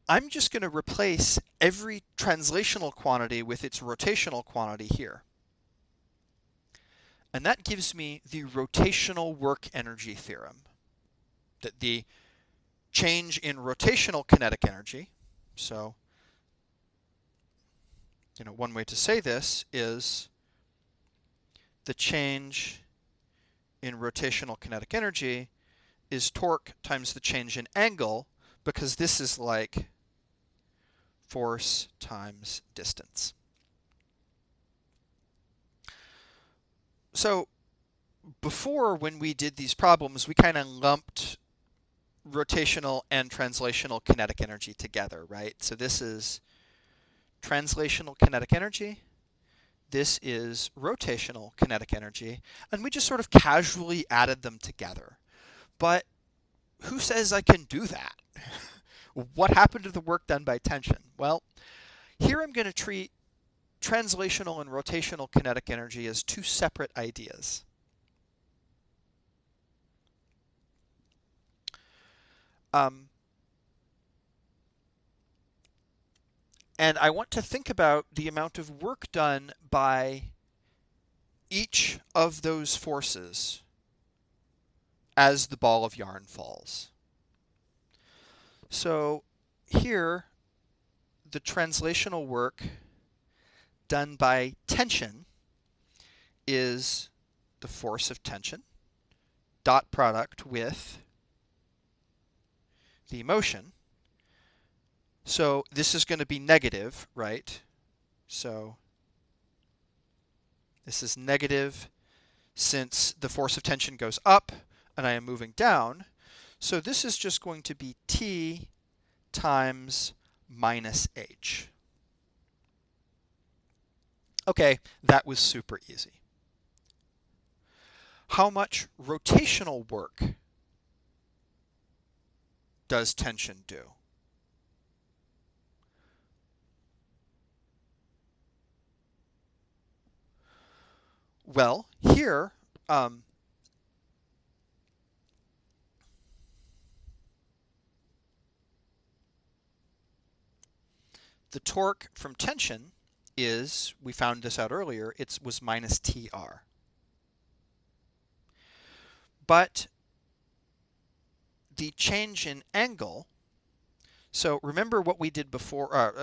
I'm just going to replace every translational quantity with its rotational quantity here. And that gives me the rotational work energy theorem, that the change in rotational kinetic energy, so one way to say this is the change in rotational kinetic energy is torque times the change in angle, because this is like force times distance. So before, when we did these problems, we kind of lumped rotational and translational kinetic energy together, right? So this is translational kinetic energy. This is rotational kinetic energy. And we just sort of casually added them together. But who says I can do that? What happened to the work done by tension? Well, here I'm going to treat translational and rotational kinetic energy as two separate ideas. And I want to think about the amount of work done by each of those forces as the ball of yarn falls. So here, the translational work done by tension is the force of tension dot product with the motion. So this is going to be negative, right? So this is negative since the force of tension goes up and I am moving down. So this is just going to be T times minus H. Okay, that was super easy. How much rotational work does tension do? Well, here, the torque from tension is, we found this out earlier, it was minus TR. But the change in angle, so remember what we did before,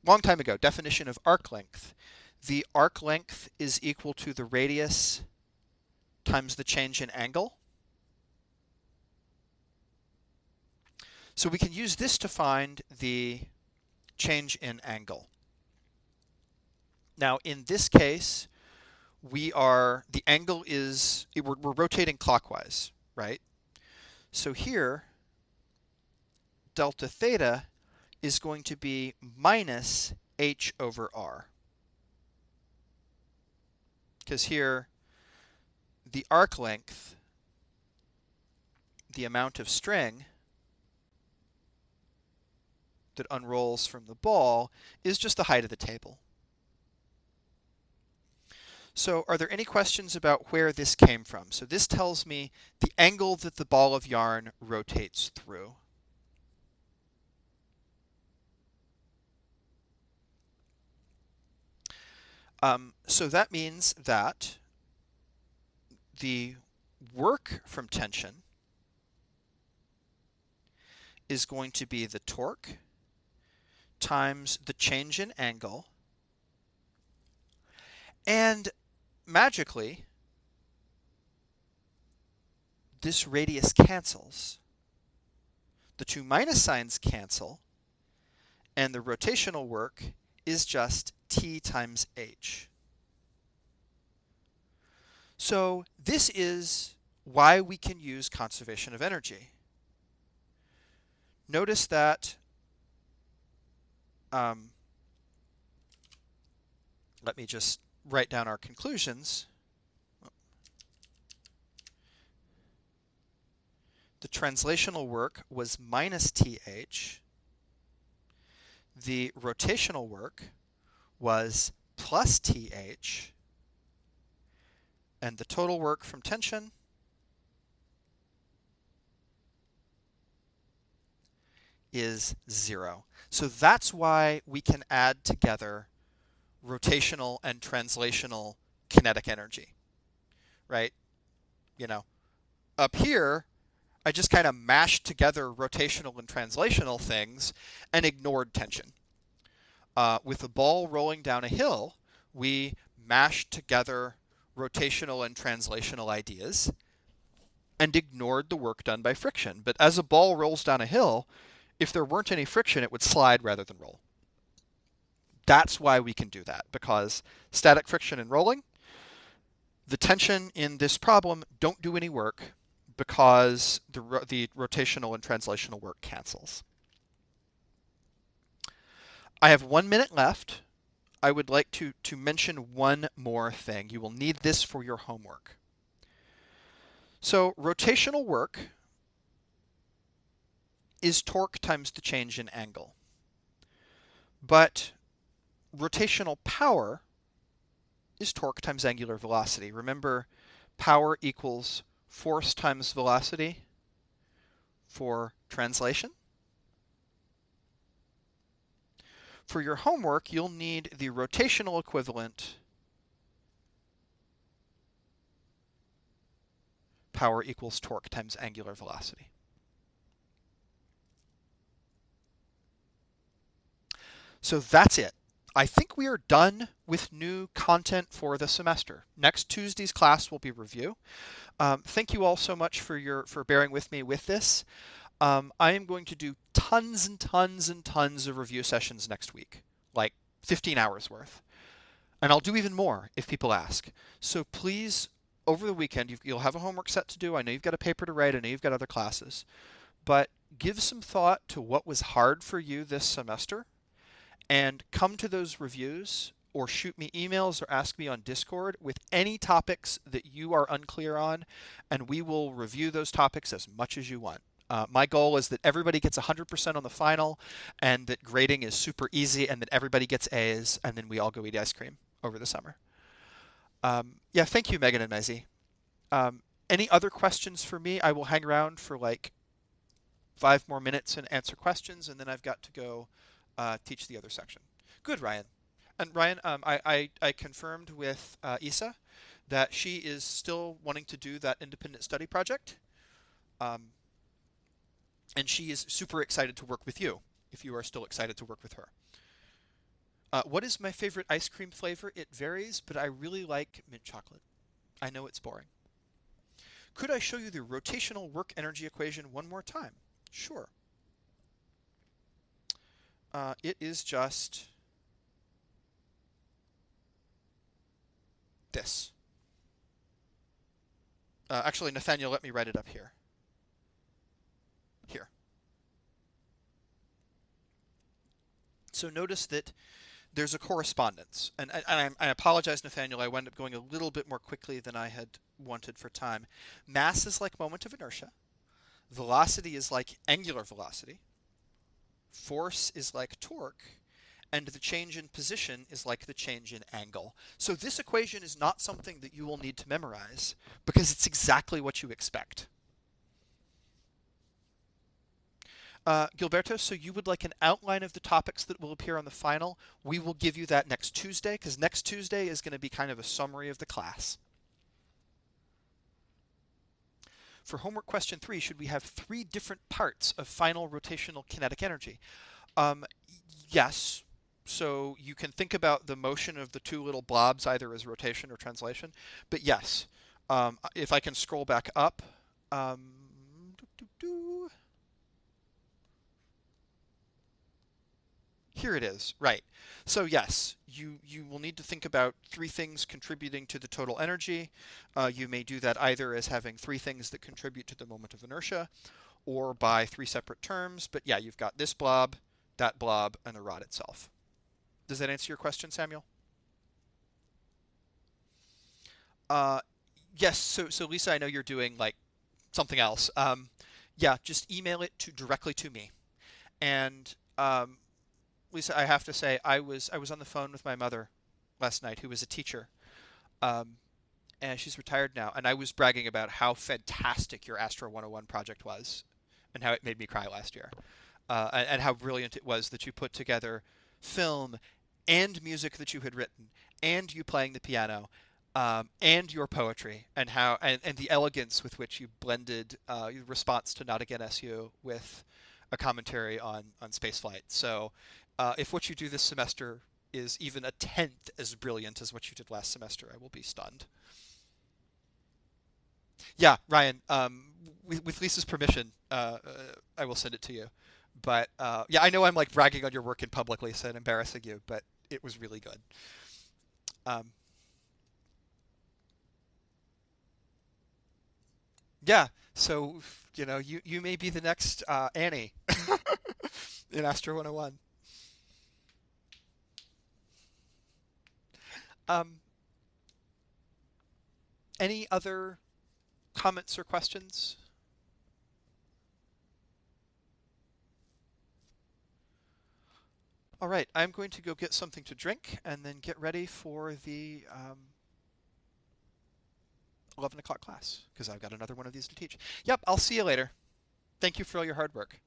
long time ago, definition of arc length. The arc length is equal to the radius times the change in angle. So we can use this to find the change in angle. Now in this case, the angle is, we're rotating clockwise, right? So here, delta theta is going to be minus h over r. Because here, the arc length, the amount of string that unrolls from the ball, is just the height of the table. So are there any questions about where this came from? So this tells me the angle that the ball of yarn rotates through. So that means that the work from tension is going to be the torque times the change in angle, and magically, this radius cancels. The two minus signs cancel, and the rotational work is just T times H. So this is why we can use conservation of energy. Notice that let me just write down our conclusions. The translational work was minus TH. The rotational work was plus TH. And the total work from tension is 0. So that's why we can add together rotational and translational kinetic energy, right? Up here, I just kind of mashed together rotational and translational things and ignored tension. With a ball rolling down a hill, we mashed together rotational and translational ideas and ignored the work done by friction. But as a ball rolls down a hill, if there weren't any friction, it would slide rather than roll. That's why we can do that, because static friction and rolling, the tension in this problem don't do any work because the rotational and translational work cancels. I have 1 minute left. I would like to mention one more thing. You will need this for your homework. So rotational work is torque times the change in angle. But rotational power is torque times angular velocity. Remember, power equals force times velocity for translation. For your homework, you'll need the rotational equivalent, power equals torque times angular velocity. So that's it. I think we are done with new content for the semester. Next Tuesday's class will be review. Thank you all so much for bearing with me with this. I am going to do tons and tons and tons of review sessions next week, like 15 hours worth. And I'll do even more if people ask. So please, over the weekend, you'll have a homework set to do. I know you've got a paper to write. I know you've got other classes. But give some thought to what was hard for you this semester and come to those reviews or shoot me emails or ask me on Discord with any topics that you are unclear on, and we will review those topics as much as you want. My goal is that everybody gets 100% on the final, and that grading is super easy, and that everybody gets A's, and then we all go eat ice cream over the summer. Yeah, thank you, Megan and Mezzy. Any other questions for me? I will hang around for like 5 more minutes and answer questions, and then I've got to go teach the other section. Good, Ryan. And Ryan, I confirmed with Isa that she is still wanting to do that independent study project, um, and she is super excited to work with you if you are still excited to work with her. What is my favorite ice cream flavor? It varies, but I really like mint chocolate. I know it's boring. Could I show you the rotational work energy equation one more time? Sure. It is just this. Actually, Nathaniel, let me write it up here. Here. So notice that there's a correspondence. And I apologize, Nathaniel, I wound up going a little bit more quickly than I had wanted for time. Mass is like moment of inertia. Velocity is like angular velocity. Force is like torque. And the change in position is like the change in angle. So this equation is not something that you will need to memorize because it's exactly what you expect. Gilberto, so you would like an outline of the topics that will appear on the final. We will give you that next Tuesday because next Tuesday is going to be kind of a summary of the class. For homework question 3, should we have 3 different parts of final rotational kinetic energy? Yes. So you can think about the motion of the 2 little blobs either as rotation or translation. But yes, if I can scroll back up. Here it is, right. So yes, you will need to think about 3 things contributing to the total energy. You may do that either as having 3 things that contribute to the moment of inertia, or by 3 separate terms. But yeah, you've got this blob, that blob, and the rod itself. Does that answer your question, Samuel? Uh, yes. So Lisa, I know you're doing like something else. Yeah, just email it directly to me. And Lisa, I have to say, I was on the phone with my mother last night, who was a teacher, um, and she's retired now. And I was bragging about how fantastic your Astro 101 project was, and how it made me cry last year, and how brilliant it was that you put together film and music that you had written, and you playing the piano, and your poetry, and and the elegance with which you blended your response to Not Again SU with a commentary on spaceflight. So, if what you do this semester is even a tenth as brilliant as what you did last semester, I will be stunned. Yeah, Ryan. With Lisa's permission, I will send it to you. But yeah, I know I'm like bragging on your work in public, Lisa, and embarrassing you, but it was really good. Um, yeah. So you may be the next Annie in Astro 101. Um, any other comments or questions? All right, I'm going to go get something to drink and then get ready for the 11 o'clock class because I've got another one of these to teach. Yep, I'll see you later. Thank you for all your hard work.